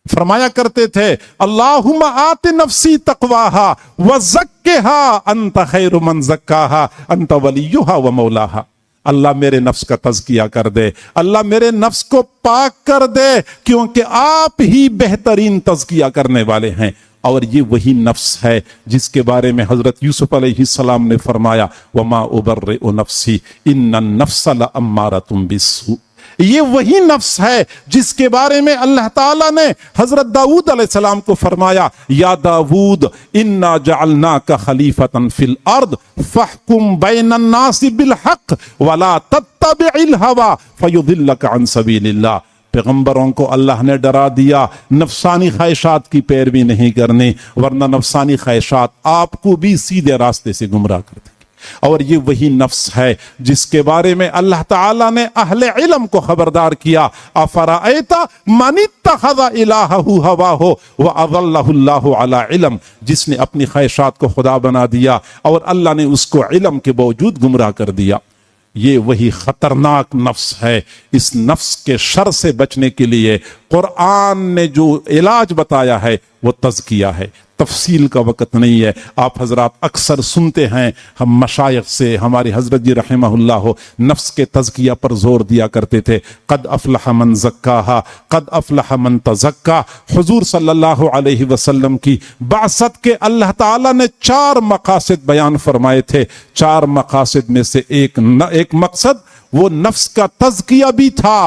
फरमाया करते थे अल्लाहुम्मा आति नफ्सी तक़वाहा व ज़क्किहा अंत खैरु मन ज़क्काहा अंत वलियुहा व मौलाहा। अल्लाह मेरे नफ्स का तज़किया कर दे, अल्लाह मेरे नफ्स को पाक कर दे, क्योंकि आप ही बेहतरीन तज़किया करने वाले हैं। और ये वही नफ्स है जिसके बारे में हजरत यूसुफ अलैहिस्सलाम ने फरमाया वमा उबर्रिउ नफ्सी इन्नन नफ्स लअम्मारतुम बिस्सू। ये वही नफ्स है जिसके बारे में अल्लाह ताला ने हजरत दाऊद अलैहिस्सलाम को फरमाया या दाऊद इन्ना जअलनाका खलीफतन फिल अर्द फहकुम बैनन नासी बिल हक वला तत्तबिइल हवा फयुदिल्लका अन सबीलिल्लाह। पैगंबरों को अल्लाह ने डरा दिया नफसानी ख्वाहिशात की पैरवी नहीं करनी, वरना नफसानी ख्वाहिशात आपको भी सीधे रास्ते से गुमराह कर देंगे। और ये वही नफ्स है जिसके बारे में अल्लाह ताला ने अहले इल्म को खबरदार किया अफराएता मन इत्तखज़ इलाहहु हवाहु व अज़ल्लहु अल्लाहु अला इल्म, जिसने अपनी ख्वाहिशात को खुदा बना दिया और अल्लाह ने उसको इल्म के बावजूद गुमराह कर दिया। ये वही खतरनाक नफ्स है। इस नफ्स के शर से बचने के लिए कुरान ने जो इलाज बताया है वो तज़किया है। तफसील का वक्त नहीं है। आप हजरात अक्सर सुनते हैं, हम मशाइख से, हमारे हजरत जी रहमहुल्लाह हो नफ्स के तज़किया पर जोर दिया करते थे। कद अफलह मन ज़क्काहा कद अफलह मन तज़क्का। हुजूर सल्लल्लाहु अलैहि वसल्लम की बासत के अल्लाह ताला ने 4 मकासद बयान फरमाए थे। 4 मकासद में से एक मकसद वो नफ्स का तज़किया भी था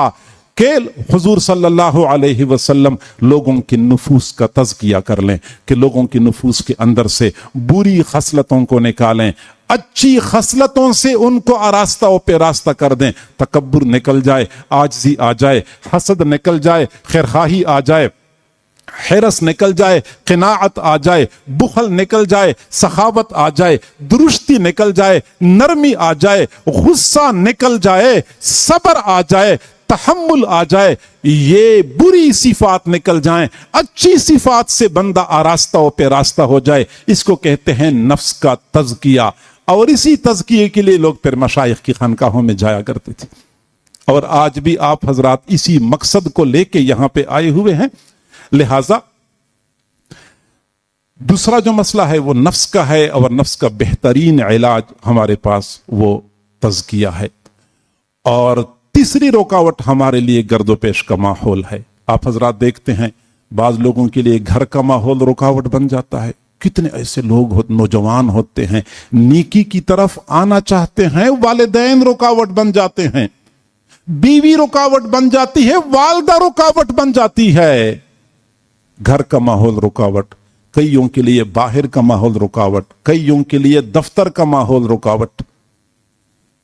कि हुजूर सल्लल्लाहु अलैहि वसल्लम लोगों के नुफूस का तज़किया कर लें, कि लोगों के नुफूस के अंदर से बुरी खसलतों को निकालें, अच्छी खसलतों से उनको आरास्ता पे रास्ता कर दें। तकब्बुर निकल जाए, आजिज़ी आ जाए, हसद निकल जाए, खैरखाही आ जाए, हिरस निकल जाए, क़नाअत आ जाए, बुखल निकल जाए, सखावत आ जाए, दुरुस्ती निकल जाए, नरमी आ जाए, गुस्सा निकल जाए, सब्र आ जाए, तहम्मुल आ जाए, ये बुरी सिफात निकल जाएं, अच्छी सिफात से बंदा आरास्ता पे रास्ता हो जाए। इसको कहते हैं नफ्स का तज़किया। और इसी तज़किये के लिए लोग फिर मशाइख की खानकाहों में जाया करते थे। और आज भी आप हजरात इसी मकसद को लेके यहां पे आए हुए हैं। लिहाजा दूसरा जो मसला है वो नफ्स का है, और नफ्स का बेहतरीन इलाज हमारे पास वो तज़किया है। और तीसरी रुकावट हमारे लिए गर्दोपेश का माहौल है। आप हजरात देखते हैं बाज लोगों के लिए घर का माहौल रुकावट बन जाता है। कितने ऐसे लोग नौजवान होते हैं, नेकी की तरफ आना चाहते हैं, वालिदैन रुकावट बन जाते हैं। बीवी रुकावट बन जाती है, वालदा रुकावट बन जाती है, घर का माहौल रुकावट, कईयों के लिए बाहर का माहौल रुकावट, कईयों के लिए दफ्तर का माहौल रुकावट।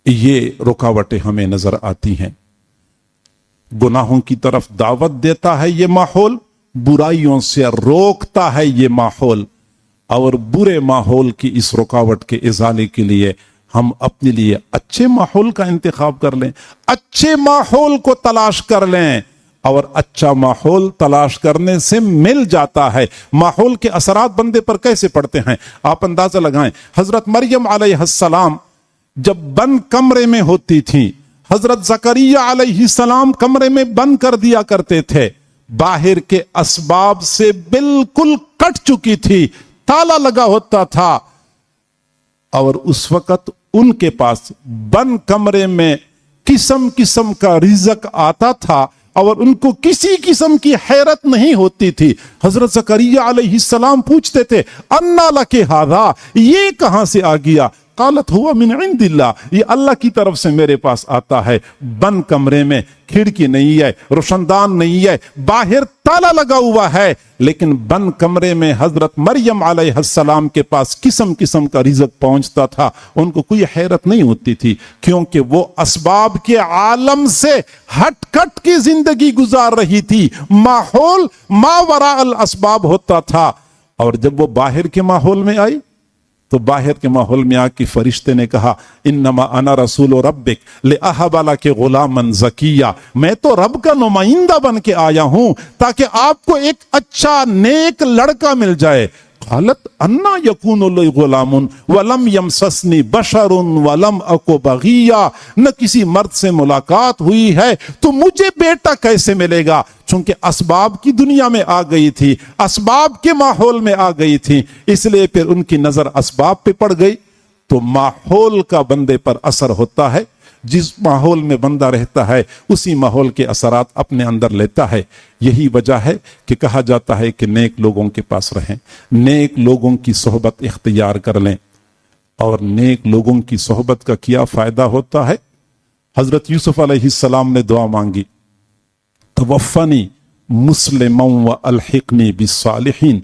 ये रुकावटें हमें नजर आती हैं। गुनाहों की तरफ दावत देता है ये माहौल, बुराइयों से रोकता है ये माहौल, और बुरे माहौल की इस रुकावट के इजाले के लिए हम अपने लिए अच्छे माहौल का इंतखाब कर लें, अच्छे माहौल को तलाश कर लें। और अच्छा माहौल तलाश करने से मिल जाता है। माहौल के असरात बंदे पर कैसे पड़ते हैं आप अंदाजा लगाएं। हजरत मरियम अलैहिस्सलाम जब बंद कमरे में होती थी, हजरत जकरिया अलैहिस्सलाम कमरे में बंद कर दिया करते थे, बाहर के असबाब से बिल्कुल कट चुकी थी, ताला लगा होता था, और उस वक्त उनके पास बंद कमरे में किस्म किस्म का रिज़्क आता था और उनको किसी किस्म की हैरत नहीं होती थी। हजरत ज़करिया अलैहिस्सलाम पूछते थे, अन्ना लके हादा, ये कहां से आ गया? कालत हुआ मिन इंदिल्लाह, ये अल्लाह की तरफ से मेरे पास आता है। बंद कमरे में खिड़की नहीं है, रोशनदान नहीं है, बाहर ताला लगा हुआ है, लेकिन बंद कमरे में हजरत मरियम अलैहिस्सलाम के पास किस्म किस्म का रिज़्क पहुंचता था। उनको कोई हैरत नहीं होती थी, क्योंकि वो असबाब के आलम से हट कट की जिंदगी गुजार रही थी। माहौल मावरा अल असबाब होता था। और जब वो बाहर के माहौल में आई तो बाहर के माहौल में आके फरिश्ते ने कहा, इन्नमा अना रसूल रब्बिक ले अहबाला के गुलामन ज़किया, मैं तो रब का नुमाइंदा बन के आया हूं ताकि आपको एक अच्छा नेक लड़का मिल जाए। हालत अन्ना यकूनु ली गुलामुन वलम यमससनी बशरुन वलम अकु बगिया, न किसी मर्द से मुलाकात हुई है तो मुझे बेटा कैसे मिलेगा? चूंकि असबाब की दुनिया में आ गई थी, असबाब के माहौल में आ गई थी, इसलिए फिर उनकी नजर असबाब पे पड़ गई। तो माहौल का बंदे पर असर होता है, जिस माहौल में बंदा रहता है उसी माहौल के असरात अपने अंदर लेता है। यही वजह है कि कहा जाता है कि नेक लोगों के पास रहें, नेक लोगों की सोहबत इख्तियार कर लें। और नेक लोगों की सोहबत का क्या फायदा होता है? हजरत यूसुफ अलैहिस्सलाम ने दुआ मांगी, तवफ़नी मुस्लिमन व अलहिकनी बिस्सालिहीन।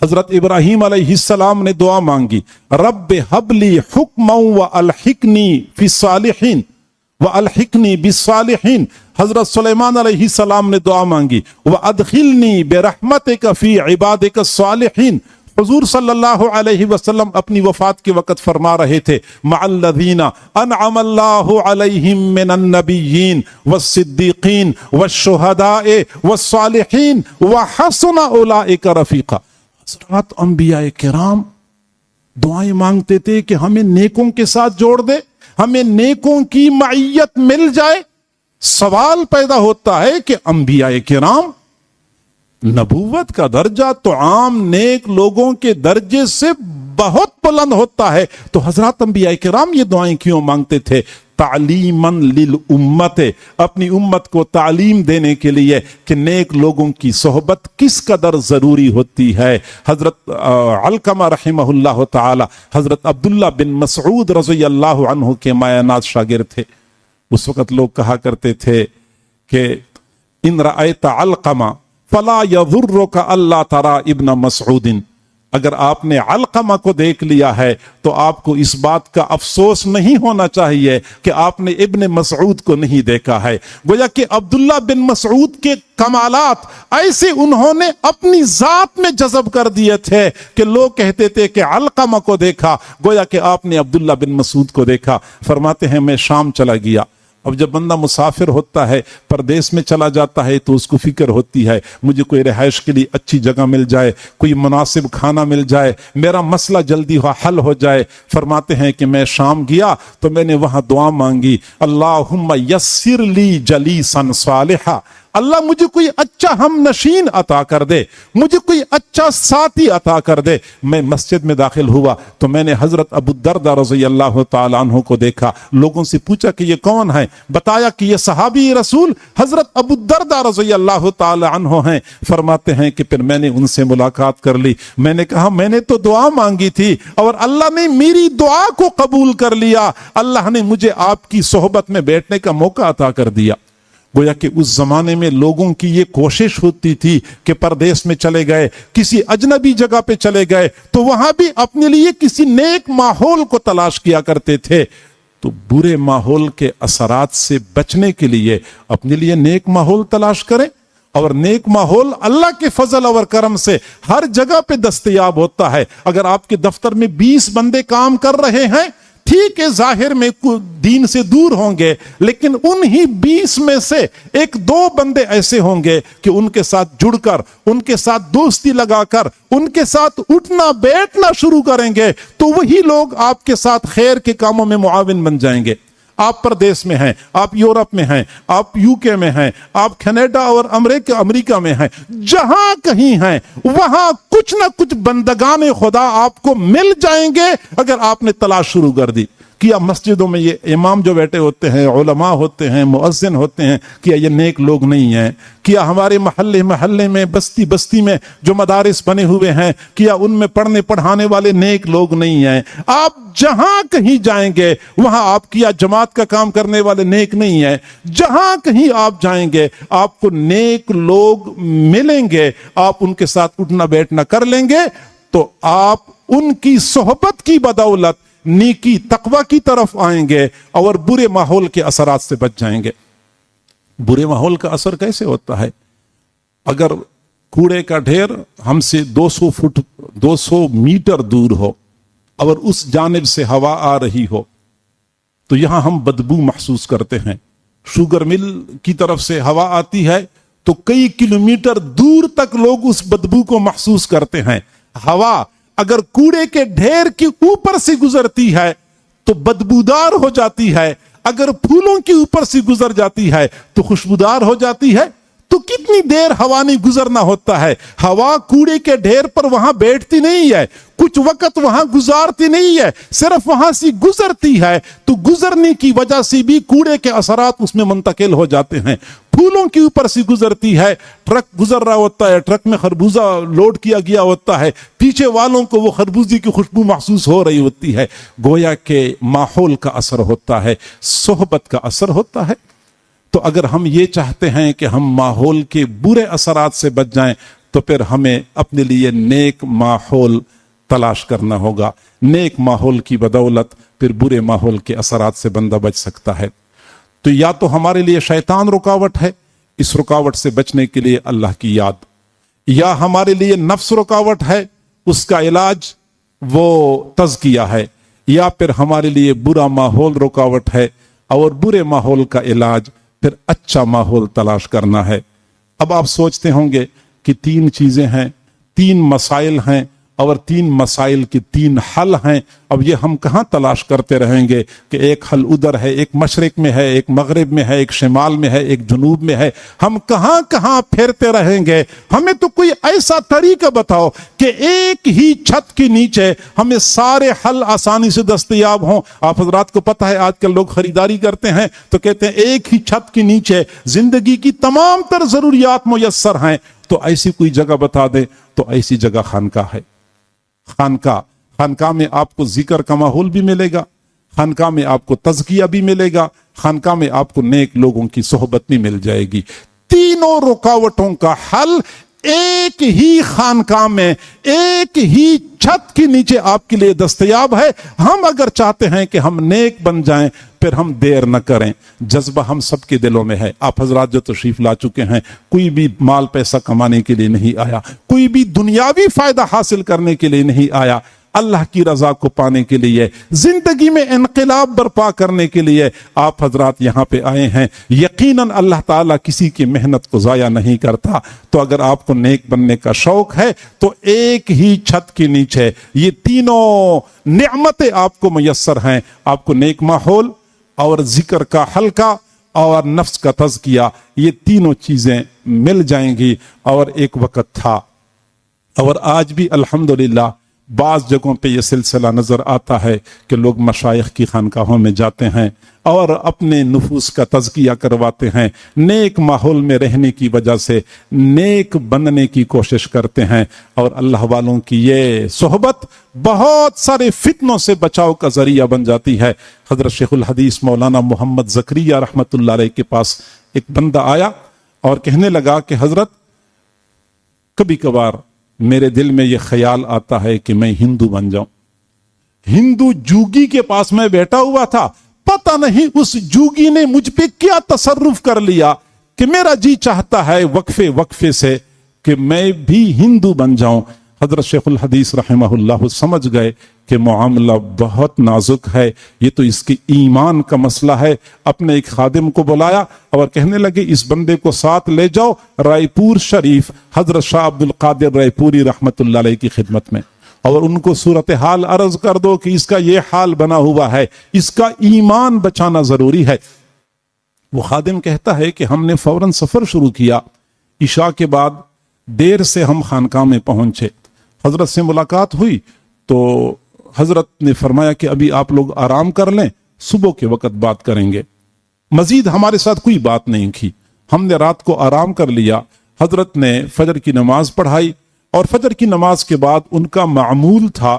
हजरत इब्राहीम अलैहिस्सलाम ने दुआ मांगी, रब्बे हबली हुक्मन व अलहिकनी फिस्सालिहीन व अलहिकनी बिस्सालिहीन। हजरत सुलेमान अलैहिस्सलाम ने दुआ मांगी, व अदखिलनी बिरहमतिका फी इबादिका सालिहीन। हुजूर सल्लल्लाहु अलैहि वसल्लम अपनी वफात के वक्त फरमा रहे थे, मअल्लज़ीना अनअमल्लाहु अलैहिम मिनन नबिय्यीन वस्सिद्दीक़ीन वश्शुहदाए वस्सालिहीन व हसुन उलाइका रफीका। हज़रात अंबियाए किराम दुआएं मांगते थे कि हमें नेकों के साथ जोड़ दे, हमें नेकों की मईयत मिल जाए। सवाल पैदा होता है कि अंबियाए किराम, नबूवत का दर्जा तो आम नेक लोगों के दर्जे से बहुत बुलंद होता है, तो हजरत अंबिया किराम ये दुआएं क्यों मांगते थे? तालीमन लिल उम्मत, अपनी उम्मत को तालीम देने के लिए कि नेक लोगों की सोहबत किस कदर जरूरी होती है। हजरत अलकमा रहिमहुल्लाह ताला हजरत अब्दुल्ला बिन मसऊद रज़ियल्लाहु अन्हु के मायनात शागिर्द थे। उस वक्त लोग कहा करते थे कि इन रअयता अलकमा फला यज़ुर्रुका अल्ला तरा इब्न मसऊदिन, अगर आपने अलकमा को देख लिया है तो आपको इस बात का अफसोस नहीं होना चाहिए कि आपने इब्न मसऊद को नहीं देखा है। गोया कि अब्दुल्ला बिन मसऊद के कमालात ऐसे उन्होंने अपनी जात में जज़ब कर दिए थे कि लोग कहते थे कि अलकमा को देखा, गोया कि आपने अब्दुल्ला बिन मसऊद को देखा। फरमाते हैं मैं शाम चला गया। अब जब बंदा मुसाफिर होता है, परदेश में चला जाता है, तो उसको फिक्र होती है मुझे कोई रिहाइश के लिए अच्छी जगह मिल जाए, कोई मुनासिब खाना मिल जाए, मेरा मसला जल्दी हल हो जाए। फरमाते हैं कि मैं शाम गया तो मैंने वहां दुआ मांगी, अल्लाहुम्मा यस्सिर ली जलीसन सालिहा, अल्लाह मुझे कोई अच्छा हम नशीन अता कर दे, मुझे कोई अच्छा साथी अता कर दे। मैं मस्जिद में दाखिल हुआ तो मैंने हजरत अबू दरदा रज़ी अल्लाह तआला अन्हु को देखा। लोगों से पूछा कि ये कौन है, बताया कि ये सहाबी रसूल हजरत अबू दरदा रज़ी अल्लाह तआला अन्हु हैं। फरमाते हैं कि फिर मैंने उनसे मुलाकात कर ली। मैंने कहा मैंने तो दुआ मांगी थी और अल्लाह ने मेरी दुआ को कबूल कर लिया, अल्लाह ने मुझे आपकी सोहबत में बैठने का मौका अता कर दिया। गोया कि उस जमाने में लोगों की ये कोशिश होती थी कि परदेश में चले गए, किसी अजनबी जगह पे चले गए तो वहां भी अपने लिए किसी नेक माहौल को तलाश किया करते थे। तो बुरे माहौल के असरात से बचने के लिए अपने लिए नेक माहौल तलाश करें, और नेक माहौल अल्लाह के फजल और करम से हर जगह पे दस्तयाब होता है। अगर आपके दफ्तर में 20 बंदे काम कर रहे हैं, ठीक है जाहिर में दीन से दूर होंगे, लेकिन उन्हीं 20 में से 1-2 बंदे ऐसे होंगे कि उनके साथ जुड़कर, उनके साथ दोस्ती लगाकर, उनके साथ उठना बैठना शुरू करेंगे तो वही लोग आपके साथ खैर के कामों में मुआविन बन जाएंगे। आप परदेश में हैं, आप यूरोप में हैं, आप यूके में हैं, आप कनाडा और अमेरिका में हैं, जहां कहीं हैं वहां कुछ ना कुछ बंदगाने खुदा आपको मिल जाएंगे अगर आपने तलाश शुरू कर दी। किया मस्जिदों में ये इमाम जो बैठे होते हैं, उलमा होते हैं, मुअज्जिन होते हैं, किया ये नेक लोग नहीं हैं? किया हमारे महल्ले में बस्ती में जो मदारिस बने हुए हैं, किया उनमें पढ़ने पढ़ाने वाले नेक लोग नहीं हैं? आप जहां कहीं जाएंगे वहां आप किया जमात का काम करने वाले नेक नहीं है। जहां कहीं आप जाएंगे आपको नेक लोग मिलेंगे, आप उनके साथ उठना बैठना कर लेंगे तो आप उनकी सोहबत की बदौलत नेकी तकवा की तरफ आएंगे और बुरे माहौल के असरात से बच जाएंगे। बुरे माहौल का असर कैसे होता है? अगर कूड़े का ढेर हमसे 200 मीटर दूर हो और उस जानिब से हवा आ रही हो तो यहां हम बदबू महसूस करते हैं। शुगर मिल की तरफ से हवा आती है तो कई किलोमीटर दूर तक लोग उस बदबू को महसूस करते हैं। हवा अगर कूड़े के ढेर के ऊपर से गुजरती है तो बदबूदार हो जाती है, अगर फूलों के ऊपर से गुजर जाती है तो खुशबूदार हो जाती है। तो कितनी देर हवा ने गुजरना होता है? हवा कूड़े के ढेर पर वहां बैठती नहीं है, कुछ वक्त वहां गुजारती नहीं है, सिर्फ वहां से गुजरती है। तो गुजरने की वजह से भी कूड़े के असरात उसमें मुंतकिल हो जाते हैं। फूलों के ऊपर से गुजरती है, ट्रक गुजर रहा होता है, ट्रक में खरबूजा लोड किया गया होता है, पीछे वालों को वो खरबूजे की खुशबू महसूस हो रही होती है। गोया के माहौल का असर होता है, सोहबत का असर होता है। तो अगर हम ये चाहते हैं कि हम माहौल के बुरे असरात से बच जाएं तो फिर हमें अपने लिए नेक माहौल तलाश करना होगा। नेक माहौल की बदौलत फिर बुरे माहौल के असरात से बंदा बच सकता है। तो या तो हमारे लिए शैतान रुकावट है, इस रुकावट से बचने के लिए अल्लाह की याद, या हमारे लिए नफ्स रुकावट है, उसका इलाज वो तज़किया है, या फिर हमारे लिए बुरा माहौल रुकावट है और बुरे माहौल का इलाज फिर अच्छा माहौल तलाश करना है। अब आप सोचते होंगे कि 3 चीजें हैं, 3 मसाइल हैं और 3 मसाइल के 3 हल हैं। अब ये हम कहां तलाश करते रहेंगे कि एक हल उधर है, एक मशरिक में है, एक मगरिब में है, एक शिमाल में है, एक जुनूब में है। हम कहां कहां फिरते रहेंगे? हमें तो कोई ऐसा तरीका बताओ कि एक ही छत के नीचे हमें सारे हल आसानी से दस्तयाब हों। आप हजरात को पता है आजकल लोग खरीदारी करते हैं तो कहते हैं एक ही छत के नीचे जिंदगी की तमाम तर जरूरियात मुयस्सर हैं। तो ऐसी कोई जगह बता दे तो ऐसी जगह खानका है। खानका में आपको जिक्र का माहौल भी मिलेगा, खानका में आपको तज़किया भी मिलेगा, खानका में आपको नेक लोगों की सोहबत भी मिल जाएगी। तीनों रुकावटों का हल एक ही खानका में, एक ही छत के नीचे आपके लिए दस्तयाब है। हम अगर चाहते हैं कि हम नेक बन जाएं फिर हम देर न करें। जज्बा हम सबके दिलों में है। आप हजरात जो तशरीफ ला चुके हैं, कोई भी माल पैसा कमाने के लिए नहीं आया, कोई भी दुनियावी फायदा हासिल करने के लिए नहीं आया, अल्लाह की रजा को पाने के लिए, जिंदगी में इनकलाब बर्पा करने के लिए आप हजरात यहां पे आए हैं। यकीनन अल्लाह ताला किसी की मेहनत को जाया नहीं करता। तो अगर आपको नेक बनने का शौक है तो एक ही छत के नीचे ये तीनों नेमतें आपको मुयस्सर हैं। आपको नेक माहौल और जिक्र का हल्का اور نفس کا تزکیہ، یہ تینوں چیزیں مل جائیں گی۔ اور ایک وقت تھا اور آج بھی الحمدللہ بعض جگہوں پہ یہ سلسلہ نظر آتا ہے کہ لوگ مشائخ کی خانقاہوں میں جاتے ہیں اور اپنے نفوس کا تزکیہ کرواتے ہیں، نیک ماحول میں رہنے کی وجہ سے نیک بننے کی کوشش کرتے ہیں، اور اللہ والوں کی یہ صحبت بہت سارے فتنوں سے بچاؤ کا ذریعہ بن جاتی ہے۔ حضرت شیخ الحدیث مولانا محمد زکریا رحمت اللہ علیہ کے پاس ایک بندہ آیا اور کہنے لگا کہ حضرت کبھی کبھار میرے دل میں یہ خیال آتا ہے کہ میں ہندو بن جاؤں۔ ہندو جوگی کے پاس میں بیٹھا ہوا تھا، پتہ نہیں اس جوگی نے مجھ پہ کیا تصرف کر لیا کہ میرا جی چاہتا ہے وقفے وقفے سے کہ میں بھی ہندو بن جاؤں۔ حضرت شیخ الحدیث رحمہ اللہ سمجھ گئے کہ معاملہ بہت نازک ہے، یہ تو اس کے ایمان کا مسئلہ ہے۔ اپنے ایک خادم کو بلایا اور کہنے لگے اس بندے کو ساتھ لے جاؤ رائے پور شریف حضرت شاہ عبد القادر رائے پوری رحمت اللہ علیہ کی خدمت میں، اور ان کو صورتحال عرض کر دو کہ اس کا یہ حال بنا ہوا ہے، اس کا ایمان بچانا ضروری ہے۔ وہ خادم کہتا ہے کہ ہم نے فوراً سفر شروع کیا، عشاء کے بعد دیر سے ہم خانقاہ میں پہنچے، حضرت سے ملاقات ہوئی تو حضرت نے فرمایا کہ ابھی آپ لوگ آرام کر لیں، صبح کے وقت بات کریں گے۔ مزید ہمارے ساتھ کوئی بات نہیں کی، ہم نے رات کو آرام کر لیا۔ حضرت نے فجر کی نماز پڑھائی، اور فجر کی نماز کے بعد ان کا معمول تھا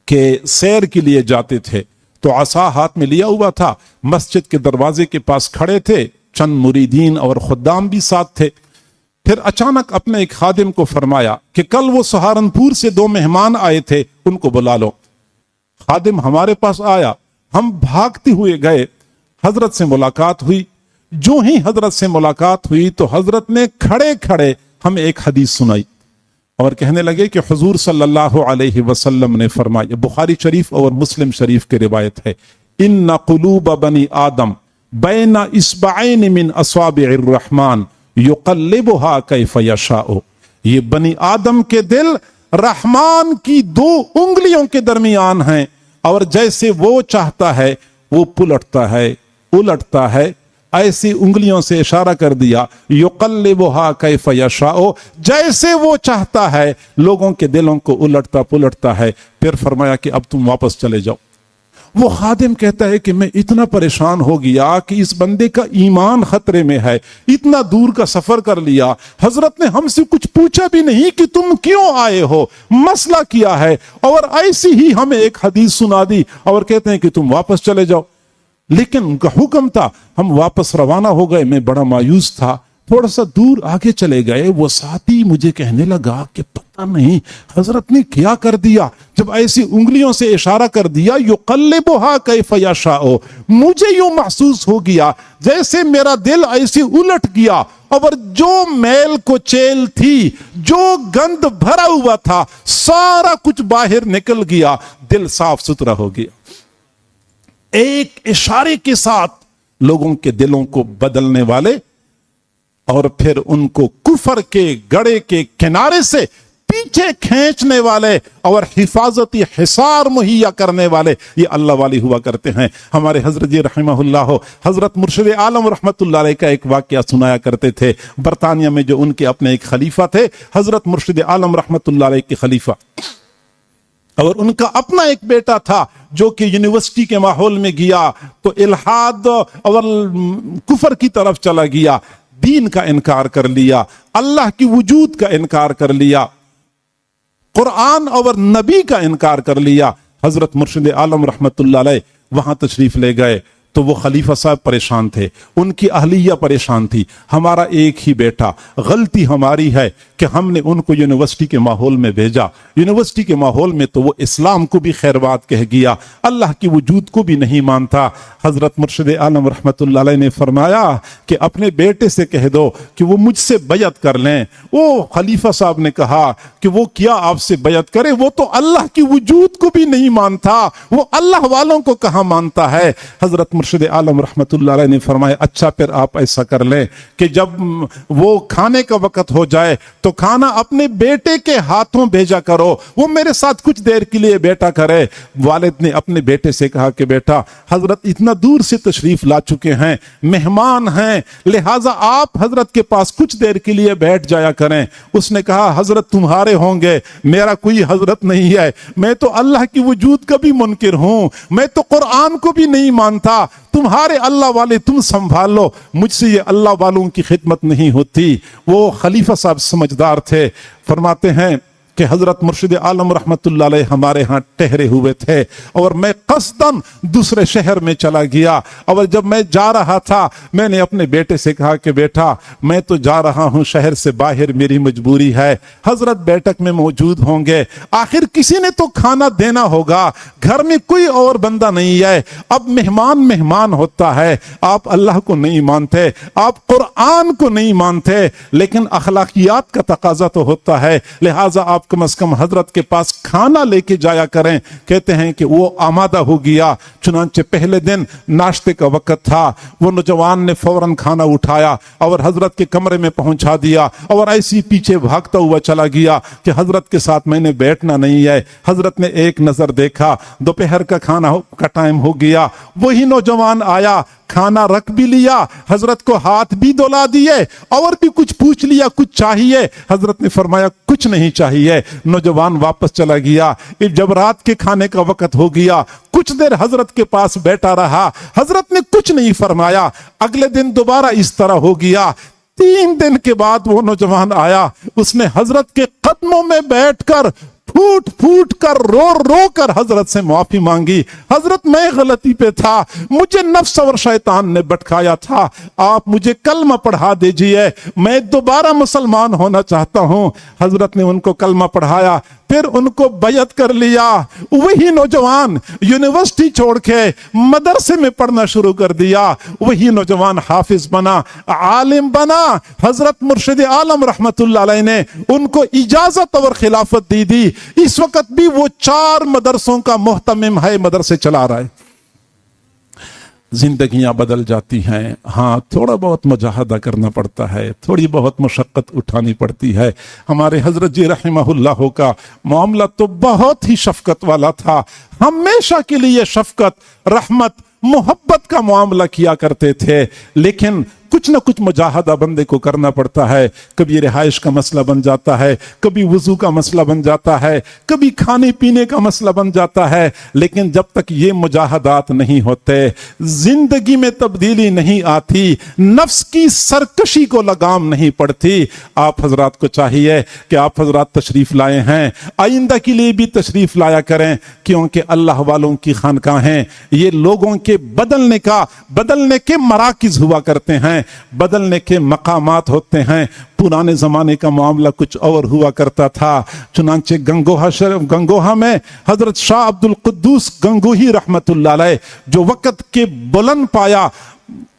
کہ سیر کے لیے جاتے تھے، تو عصا ہاتھ میں لیا ہوا تھا، مسجد کے دروازے کے پاس کھڑے تھے، چند مریدین اور خدام بھی ساتھ تھے۔ پھر اچانک اپنے ایک خادم کو فرمایا کہ کل وہ سہارنپور سے 2 مہمان آئے تھے، ان کو بلا لو۔ خادم ہمارے پاس آیا، ہم بھاگتے ہوئے گئے، حضرت سے ملاقات ہوئی۔ جو ہی حضرت سے ملاقات ہوئی تو حضرت نے کھڑے کھڑے ہمیں ایک حدیث سنائی اور کہنے لگے کہ حضور صلی اللہ علیہ وسلم نے فرمایا، بخاری شریف اور مسلم شریف کی روایت ہے، ان قلوب بنی آدم بین اصبعین من اصابع الرحمن یقلبها کیف یشاء۔ یہ بنی آدم کے دل رحمان کی 2 انگلیوں کے درمیان ہیں، اور جیسے وہ چاہتا ہے وہ پلٹتا ہے الٹتا ہے، ایسی انگلیوں سے اشارہ کر دیا، یقلبها کیف یشاء، جیسے وہ چاہتا ہے لوگوں کے دلوں کو الٹتا پلٹتا ہے۔ پھر فرمایا کہ اب تم واپس چلے جاؤ۔ وہ خادم کہتا ہے کہ میں اتنا پریشان ہو گیا کہ اس بندے کا ایمان خطرے میں ہے، اتنا دور کا سفر کر لیا، حضرت نے ہم سے کچھ پوچھا بھی نہیں کہ تم کیوں آئے ہو، مسئلہ کیا ہے، اور ایسی ہی ہمیں ایک حدیث سنا دی اور کہتے ہیں کہ تم واپس چلے جاؤ۔ لیکن ان کا حکم تھا، ہم واپس روانہ ہو گئے، میں بڑا مایوس تھا۔ تھوڑا سا دور آگے چلے گئے، وہ ساتھی مجھے کہنے لگا کہ پتہ نہیں حضرت نے کیا کر دیا، جب ایسی انگلیوں سے اشارہ کر دیا یقلبها کیف یشاء، مجھے یوں محسوس ہو گیا جیسے میرا دل ایسے الٹ گیا، اور جو میل کو چیل تھی، جو گند بھرا ہوا تھا، سارا کچھ باہر نکل گیا، دل صاف ستھرا ہو گیا۔ ایک اشارے کے ساتھ لوگوں کے دلوں کو بدلنے والے، اور پھر ان کو کفر کے گڑے کے کنارے سے پیچھے کھینچنے والے اور حفاظتی حصار مہیا کرنے والے، یہ اللہ والی ہوا کرتے ہیں۔ ہمارے حضرت جی رحمہ اللہ حضرت مرشد عالم رحمت اللہ علیہ کا ایک واقعہ سنایا کرتے تھے۔ برطانیہ میں جو ان کے اپنے ایک خلیفہ تھے، حضرت مرشد عالم رحمت اللہ علیہ کے خلیفہ، اور ان کا اپنا ایک بیٹا تھا جو کہ یونیورسٹی کے ماحول میں گیا تو الحاد اور کفر کی طرف چلا گیا، دین کا انکار کر لیا، اللہ کی وجود کا انکار کر لیا، قرآن اور نبی کا انکار کر لیا۔ حضرت مرشد عالم رحمت اللہ علیہ وہاں تشریف لے گئے تو وہ خلیفہ صاحب پریشان تھے، ان کی اہلیہ پریشان تھی، ہمارا ایک ہی بیٹا، غلطی ہماری ہے کہ ہم نے ان کو یونیورسٹی کے ماحول میں بھیجا، یونیورسٹی کے ماحول میں تو وہ اسلام کو بھی خیر بات کہہ گیا، اللہ کی وجود کو بھی نہیں مانتا۔ حضرت مرشد عالم رحمت اللہ علیہ نے فرمایا کہ اپنے بیٹے سے کہہ دو کہ وہ مجھ سے بیعت کر لیں۔ وہ خلیفہ صاحب نے کہا کہ وہ کیا آپ سے بیعت کرے، وہ تو اللہ کی وجود کو بھی نہیں مانتا، وہ اللہ والوں کو کہاں مانتا ہے۔ حضرت मुर्शिद आलम रहमतुल्लाह अलैह ने फरमाया, अच्छा फिर आप ऐसा कर लें कि जब वो खाने का वक्त हो जाए तो खाना अपने बेटे के हाथों भेजा करो, वो मेरे साथ कुछ देर के लिए बैठा करे। वालिद ने अपने बेटे से कहा कि बेटा, हजरत इतना दूर से तशरीफ ला चुके हैं, मेहमान हैं, लिहाजा आप हजरत के पास कुछ देर के लिए बैठ जाया करें। उसने कहा, हजरत तुम्हारे होंगे, मेरा कोई हजरत नहीं है, मैं तो अल्लाह की वजूद का भी मुनकिर हूं, मैं तो कुरान को भी नहीं मानता, तुम्हारे अल्लाह वाले तुम संभाल लो, मुझसे ये अल्लाह वालों की खिदमत नहीं होती। वो खलीफा साहब समझदार थे, फरमाते हैं कि हजरत मुर्शिद आलम रहमतुल्लाह अलैह हमारे यहाँ ठहरे हुए थे और मैं कसदन दूसरे शहर में चला गया। और जब मैं जा रहा था, मैंने अपने बेटे से कहा कि बेटा, मैं तो जा रहा हूँ शहर से बाहर, मेरी मजबूरी है, हजरत बैठक में मौजूद होंगे, आखिर किसी ने तो खाना देना होगा, घर में कोई और बंदा नहीं है, अब मेहमान मेहमान होता है, आप अल्लाह को नहीं मानते, आप कुरान को नहीं मानते, लेकिन अखलाकियात का तकाजा तो होता है, लिहाजा आप कम से कम हजरत के पास खाना लेके जाया करें। कहते हैं कि वो आमादा हो गया। चुनांचे पहले दिन नाश्ते का वक्त था, वो नौजवान ने फौरन खाना उठाया और हजरत के कमरे में पहुंचा दिया और ऐसी पीछे भागता हुआ चला गया कि हजरत के साथ मैंने बैठना नहीं है। हजरत ने एक नजर देखा, दोपहर का खाना का टाइम हो गया, वही नौजवान आया, खाना रख भी लिया, हजरत को हाथ भी धुला दिए और भी कुछ पूछ लिया, कुछ चाहिए? हजरत ने फरमाया कुछ नहीं चाहिए। नौजवान वापस चला गया। जब रात के खाने का वक्त हो गया, कुछ देर हजरत के पास बैठा रहा, हजरत ने कुछ नहीं फरमाया। अगले दिन दोबारा इस तरह हो गया। 3 दिन के बाद वो नौजवान आया, उसने हजरत के कदमों में बैठकर फूट फूट कर रो रो कर हजरत से माफी मांगी। हजरत, मैं गलती पे था, मुझे नफ्स और शैतान ने भटकाया था, आप मुझे कलमा पढ़ा दीजिए, मैं दोबारा मुसलमान होना चाहता हूं। हजरत ने उनको कलमा पढ़ाया, फिर उनको बैयत कर लिया। वही नौजवान यूनिवर्सिटी छोड़ के मदरसे में पढ़ना शुरू कर दिया, वही नौजवान हाफिज बना, आलिम बना। हजरत मुर्शिद आलम रहमतुल्लाह अलैह ने उनको इजाजत और खिलाफत दी थी। इस वक्त भी वो 4 मदरसों का मुहतमिम है, मदरसे चला रहा है। जिंदगियां बदल जाती हैं, हाँ, थोड़ा बहुत मुजाहदा करना पड़ता है, थोड़ी बहुत मुशक्कत उठानी पड़ती है। हमारे हजरत जी रहमहुल्लाह का मामला तो बहुत ही शफकत वाला था, हमेशा के लिए शफकत, रहमत, मोहब्बत का मामला किया करते थे। लेकिन कुछ ना कुछ मुजाहदा बंदे को करना पड़ता है। कभी रिहाइश का मसला बन जाता है, कभी वजू का मसला बन जाता है, कभी खाने पीने का मसला बन जाता है। लेकिन जब तक ये मुजाहदात नहीं होते, जिंदगी में तब्दीली नहीं आती, नफ्स की सरकशी को लगाम नहीं पड़ती। आप हजरात को चाहिए कि आप हजरात तशरीफ लाए हैं, आइंदा के लिए भी तशरीफ लाया करें, क्योंकि अल्लाह वालों की खानकाहें ये लोगों के बदलने के मराकिज हुआ करते हैं, बदलने के मकामात होते हैं। पुराने जमाने का मामला कुछ और हुआ करता था। चुनांचे गंगोहा में हजरत शाह अब्दुल कुद्दूस गंगोही रहमतुल्लाह अलैह, जो वक्त के बुलंद पाया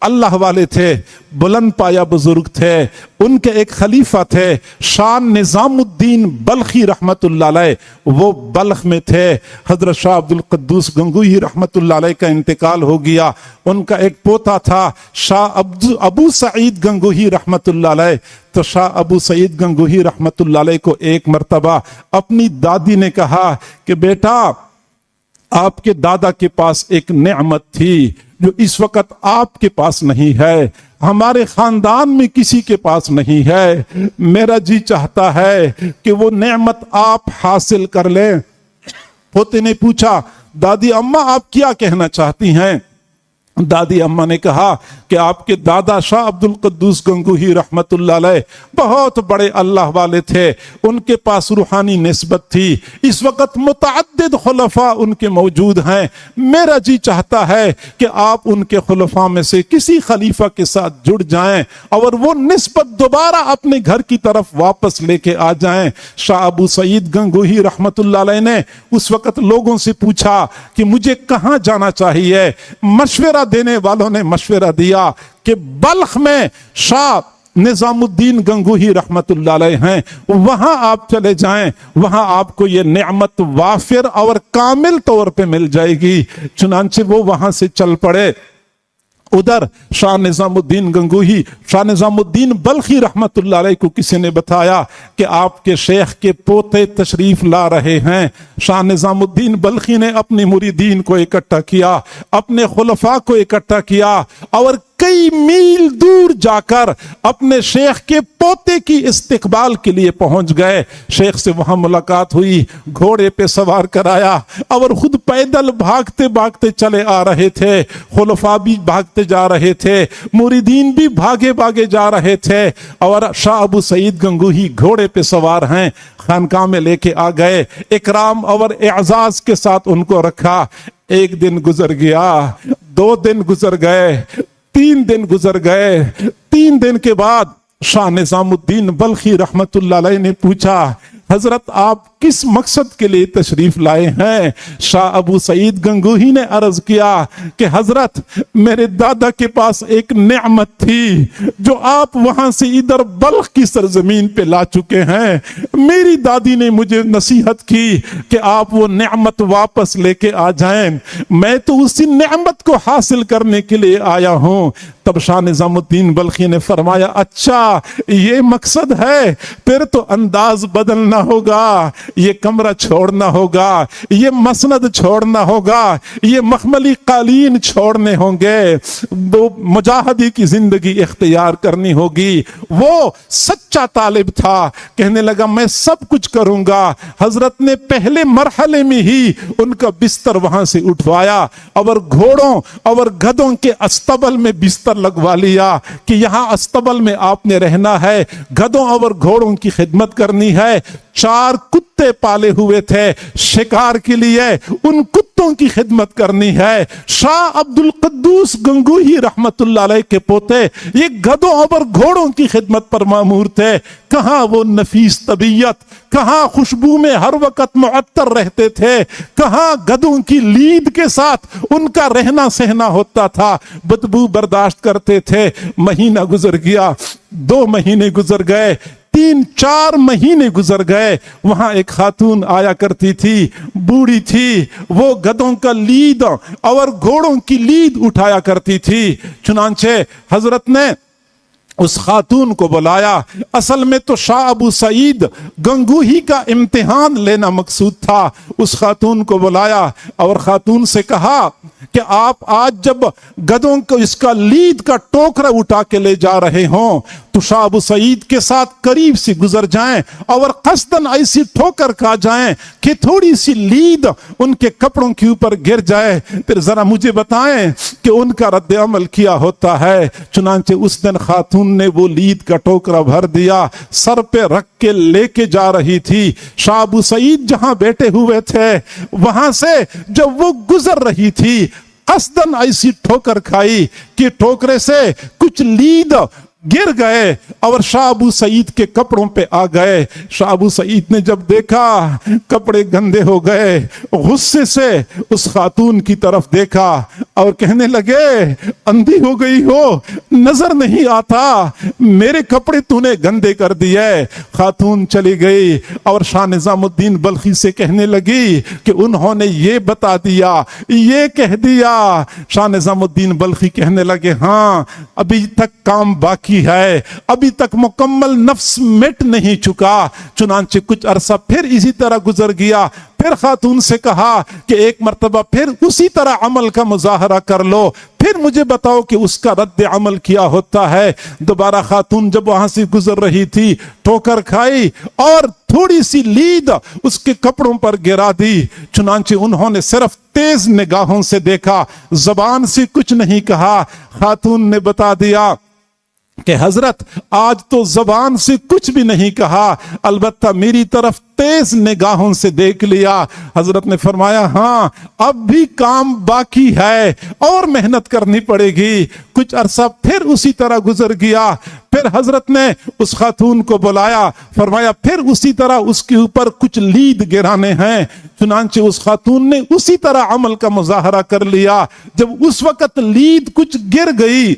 अल्लाह वाले थे, बुलंद पाया बुजुर्ग थे, उनके एक खलीफा थे शाह निजामुद्दीन बल्खी रहमतुल्लाह अलैह, वो बल्ख में थे। हजरत शाह अब्दुल कुद्दूस गंगोही रहमतुल्लाह अलैह का इंतकाल हो गया। उनका एक पोता था शाह अबू सईद गंगोही रहमतुल्लाह अलैह। तो शाह अबू सईद गंगोही रहमतुल्लाह अलैह को एक मर्तबा अपनी दादी ने कहा कि बेटा, आपके दादा के पास एक नेमत थी जो इस वक्त आपके पास नहीं है, हमारे खानदान में किसी के पास नहीं है, मेरा जी चाहता है कि वो नेमत आप हासिल कर लें। पोते ने पूछा, दादी अम्मा आप क्या कहना चाहती हैं? दादी अम्मा ने कहा कि आपके दादा शाह अब्दुल कुद्दूस गंगोही रहमतुल्लाह अलैह बहुत बड़े अल्लाह वाले थे, उनके पास रूहानी निस्बत थी, इस वक्त मुतअद्दिद खुलफा उनके मौजूद हैं, मेरा जी चाहता है कि आप उनके खुलफा में से किसी खलीफा के साथ जुड़ जाएं और वो निस्बत दोबारा अपने घर की तरफ वापस लेके आ जाएं। शाह अबू सईद गंगोही रहमतुल्लाह अलैह ने उस वक्त लोगों से पूछा कि मुझे कहां जाना चाहिए। मशवरा देने वालों ने मशवरा दिया कि बल्ख में शाह निजामुद्दीन गंगोही रहमतुल्लाह अलैह हैं, वहां आप चले जाएं, वहां आपको ये नेमत वाफिर और कामिल तौर पे मिल जाएगी। चुनांचे वो वहां से चल पड़े। उधर शाह निजामुद्दीन गंगोही, शाह निजामुद्दीन बल्खी रहमतुल्लाह अलैह को किसी ने बताया कि आपके शेख के पोते तशरीफ ला रहे हैं। शाह निजामुद्दीन बल्खी ने अपनी मुरीदीन को इकट्ठा किया, अपने खुलफा को इकट्ठा किया और कई मील दूर जाकर अपने शेख के पोते की इस्तकबाल के लिए पहुंच गए। शेख से वहां मुलाकात हुई, घोड़े पे सवार कराया और खुद पैदल भागते भागते चले आ रहे थे। खुलफा भी भागते जा रहे थे, मुरीदीन भी भागे भागे जा रहे थे और शाह अबू सईद गंगोही घोड़े पे सवार हैं, खानकाह में लेके आ गए। इकराम और एजाज के साथ उनको रखा। एक दिन गुजर गया, 2 दिन गुजर गए, 3 दिन गुजर गए। 3 दिन के बाद शाह निजामुद्दीन बल्खी रहमतुल्लाह अलैह ने पूछा, हजरत आप किस मकसद के लिए तशरीफ लाए हैं? शाह अबू सईद गंगोही ने अर्ज किया कि हजरत मेरे दादा के पास एक नेमत थी जो आप वहां से इधर बल्ख की सरजमीन पे ला चुके हैं। मेरी दादी ने मुझे नसीहत की कि आप वो नेमत वापस लेके आ जाएं, मैं तो उसी नेमत को हासिल करने के लिए आया हूं। तब शाह निजामुद्दीन बल्खी ने फरमाया, अच्छा ये मकसद है, फिर तो अंदाज बदलना होगा, ये कमरा छोड़ना होगा, ये मसनद छोड़ना होगा, ये मखमली कालीन छोड़ने होंगे, वो मुजाहिदी की जिंदगी इख्तियार करनी होगी। वो सच्चा तालिब था, कहने लगा मैं सब कुछ करूंगा। हजरत ने पहले मरहले में ही उनका बिस्तर वहां से उठवाया और घोड़ों और गधों के अस्तबल में बिस्तर लगवा लिया कि यहां अस्तबल में आपने रहना है, गधों और घोड़ों की खिदमत करनी है। 4 कुत्ते पाले हुए थे शिकार के लिए, उन कुत्तों की खिदमत करनी है। शाह अब्दुल कद्दूस गंगोही रहमतुल्लाह अलैह के पोते ये गधों और घोड़ों की खिदमत पर मामूर थे। कहां वो नफीस तबीयत, कहां खुशबू में हर वक्त मुअत्तर रहते थे, कहां गधों की लीद के साथ उनका रहना सहना होता था, बदबू बर्दाश्त करते थे। महीना गुजर गया, 2 महीने गुजर गए, 3-4 महीने गुजर गए। वहां एक खातून आया करती थी, बूढ़ी थी, वो गधों का लीद और घोड़ों की लीद उठाया करती थी। चुनांचे हजरत ने उस खातून को बुलाया। असल में तो शाह अबू सईद गंगोही का इम्तिहान लेना मकसूद था। उस खातून को बुलाया और खातून से कहा कि आप आज जब गधों को इसका लीद का टोकरा उठा के ले जा रहे हों तो शाह अबू सईद के साथ करीब से गुजर जाएं और कस्दन ऐसी ठोकर खा जाएं कि थोड़ी सी लीद उनके कपड़ों के ऊपर गिर जाए, फिर जरा मुझे बताएं कि उनका रद्द अमल किया होता है। चुनांचे उस दिन खातून ने वो लीद का टोकरा भर दिया, सर पे रख के लेके जा रही थी। शाह अबू सईद जहां बैठे हुए थे वहां से जब वो गुजर रही थी, कस्दन ऐसी ठोकर खाई कि ठोकरे से कुछ लीद गिर गए और शाह अबू सईद के कपड़ों पे आ गए। शाह अबू सईद ने जब देखा कपड़े गंदे हो गए, गुस्से से उस खातून की तरफ देखा और कहने लगे, अंधी हो गई हो, नजर नहीं आता, मेरे कपड़े तूने गंदे कर दिए। खातून चली गई और शाह निजामुद्दीन बल्खी से कहने लगी कि उन्होंने ये बता दिया, ये कह दिया। शाह निजामुद्दीन बल्खी कहने लगे, हाँ अभी तक काम बाकी है, अभी तक मुकम्मल नफ्स मिट नहीं चुका। चुनांचे कुछ अरसा फिर इसी तरह गुजर गया। फिर खातून से कहा कि एक मर्तबा फिर उसी तरह अमल का मुजाहरा कर लो, फिर मुझे बताओ कि उसका रद्द अमल किया होता है। दोबारा खातून जब वहां से गुजर रही थी, ठोकर खाई और थोड़ी सी लीद उसके कपड़ों पर गिरा दी। चुनांचे उन्होंने सिर्फ तेज निगाहों से देखा, जबान से कुछ नहीं कहा। खातून ने बता दिया कि हजरत आज तो जबान से कुछ भी नहीं कहा, अलबत्ता मेरी तरफ तेज निगाहों से देख लिया। हजरत ने फरमाया, हाँ अब भी काम बाकी है और मेहनत करनी पड़ेगी। कुछ अरसा फिर उसी तरह गुजर गया। फिर हजरत ने उस खातून को बुलाया, फरमाया फिर उसी तरह उसके ऊपर कुछ लीद गिराने हैं। चुनांचे उस खातून ने उसी तरह अमल का मुजाहरा कर लिया। जब उस वक्त लीद कुछ गिर गई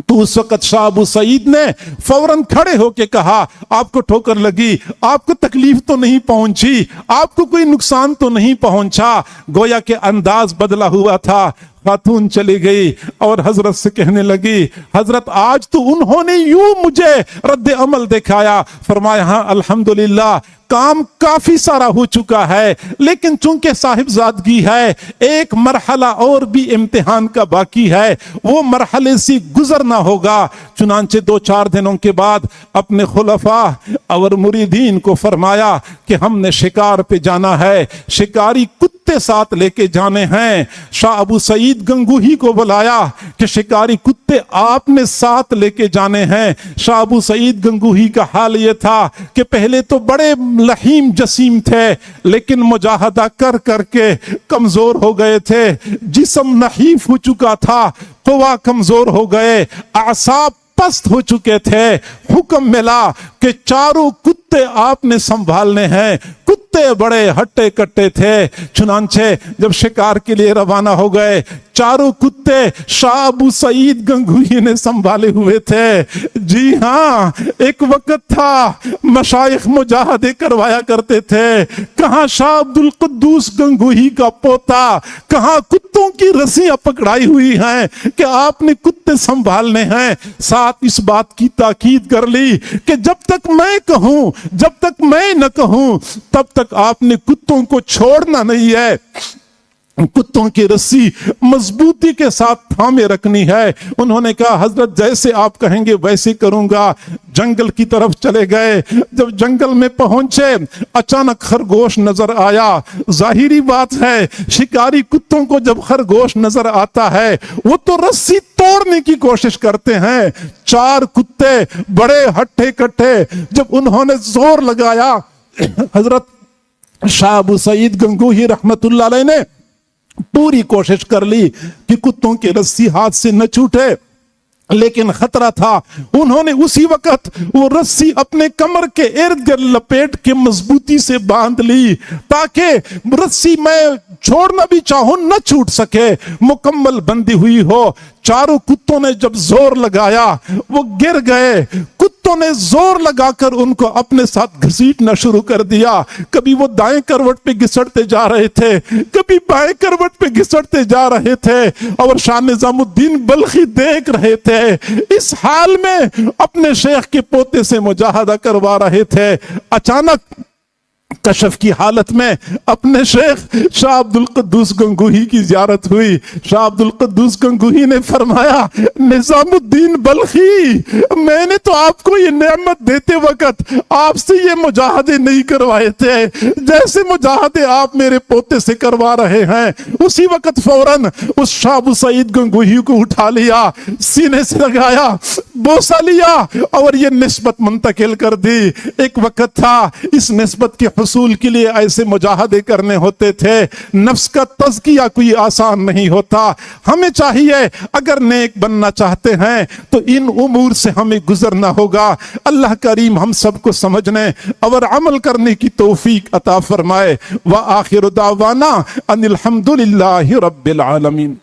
तो उस वक्त शाह अबू सईद ने फौरन खड़े होके कहा, आपको ठोकर लगी, आपको तकलीफ तो नहीं पहुंची, आपको कोई नुकसान तो नहीं पहुंचा। गोया के अंदाज बदला हुआ था। خاتون چلی گئی اور حضرت سے کہنے لگی حضرت آج تو انہوں نے یوں مجھے رد عمل دکھایا. فرمایا ہاں الحمدللہ کام کافی سارا ہو چکا ہے لیکن چونکہ صاحبزادگی ہے ایک مرحلہ اور بھی امتحان کا باقی ہے, وہ مرحلے سے گزرنا ہوگا. چنانچہ 2-4 دنوں کے بعد اپنے خلفاء اور مریدین کو فرمایا کہ ہم نے شکار پہ جانا ہے, شکاری کتے ساتھ لے کے جانے ہیں. شاہ ابو سعید گنگوہی کو بلایا کہ شکاری کتے آپ نے ساتھ لے کے جانے ہیں. شاہ ابو سعید گنگوہی کا حال یہ تھا کہ پہلے تو بڑے لحیم جسیم تھے لیکن مجاہدہ کر کر کے کمزور ہو گئے تھے, جسم نحیف ہو چکا تھا, قوا کمزور ہو گئے, اعصاب پست ہو چکے تھے. حکم ملا کہ 4 کتے آپ نے سنبھالنے ہیں. کتے بڑے ہٹے کٹے تھے. چنانچہ جب شکار کے لیے روانہ ہو گئے 4 کتے شاہ ابو سعید گنگوہی نے سنبھالے ہوئے تھے. جی ہاں ایک وقت تھا مشائخ مجاہدے کروایا کرتے تھے. کہاں شاہ عبد القدوس گنگوہی کا پوتا, کہاں کتوں کی رسیاں پکڑائی ہوئی ہیں کہ آپ نے کتے سنبھالنے ہیں. ساتھ اس بات کی تاکید کر لی کہ جب تک میں کہوں, جب تک میں نہ کہوں تب تک آپ نے کتوں کو چھوڑنا نہیں ہے. کتوں کی رسی مضبوطی کے ساتھ تھامے رکھنی ہے. انہوں نے کہا حضرت جیسے آپ کہیں گے ویسے کروں گا. جنگل کی طرف چلے گئے. جب جنگل میں پہنچے اچانک خرگوش نظر آیا. ظاہری بات ہے شکاری کتوں کو جب خرگوش نظر آتا ہے وہ تو رسی توڑنے کی کوشش کرتے ہیں. 4 کتے بڑے ہٹے کٹے, جب انہوں نے زور لگایا حضرت شاہ ابو سعید گنگوہی رحمت اللہ علیہ نے پوری کوشش کر لی کہ کتوں کی رسی ہاتھ سے نہ چھوٹے, لیکن خطرہ تھا. انہوں نے اسی وقت وہ رسی اپنے کمر کے ارد گرد لپیٹ کے مضبوطی سے باندھ لی تاکہ رسی میں چھوڑنا بھی چاہوں نہ چھوٹ سکے, مکمل بندی ہوئی ہو. 4 کتوں نے جب زور لگایا وہ گر گئے. کتوں نے زور لگا کر ان کو اپنے ساتھ گھسیٹنا شروع کر دیا. کبھی وہ دائیں کروٹ پہ گھسٹتے جا رہے تھے, کبھی بائیں کروٹ پہ گھسٹتے جا رہے تھے, اور شاہ نظام الدین بلخی دیکھ رہے تھے. اس حال میں اپنے شیخ کے پوتے سے مجاہدہ کروا رہے تھے. اچانک کشف کی حالت میں اپنے شیخ شاہ عبد القدوس گنگوہی کی زیارت ہوئی. شاہ عبد القدوس گنگوہی نے فرمایا نظام الدین بلخی, میں نے تو آپ کو یہ نعمت دیتے وقت آپ سے یہ مجاہدے نہیں کروائے تھے جیسے مجاہدے آپ میرے پوتے سے کروا رہے ہیں. اسی وقت فوراً اس شاہ ابو سعید گنگوہی کو اٹھا لیا, سینے سے لگایا, بوسہ لیا اور یہ نسبت منتقل کر دی. ایک وقت تھا اس نسبت کے حصول کے لیے ایسے مجاہدے کرنے ہوتے تھے. نفس کا تزکیہ کوئی آسان نہیں ہوتا. ہمیں چاہیے اگر نیک بننا چاہتے ہیں تو ان امور سے ہمیں گزرنا ہوگا. اللہ کریم ہم سب کو سمجھنے اور عمل کرنے کی توفیق عطا فرمائے. وآخر دعوانا ان الحمد للہ رب العالمین.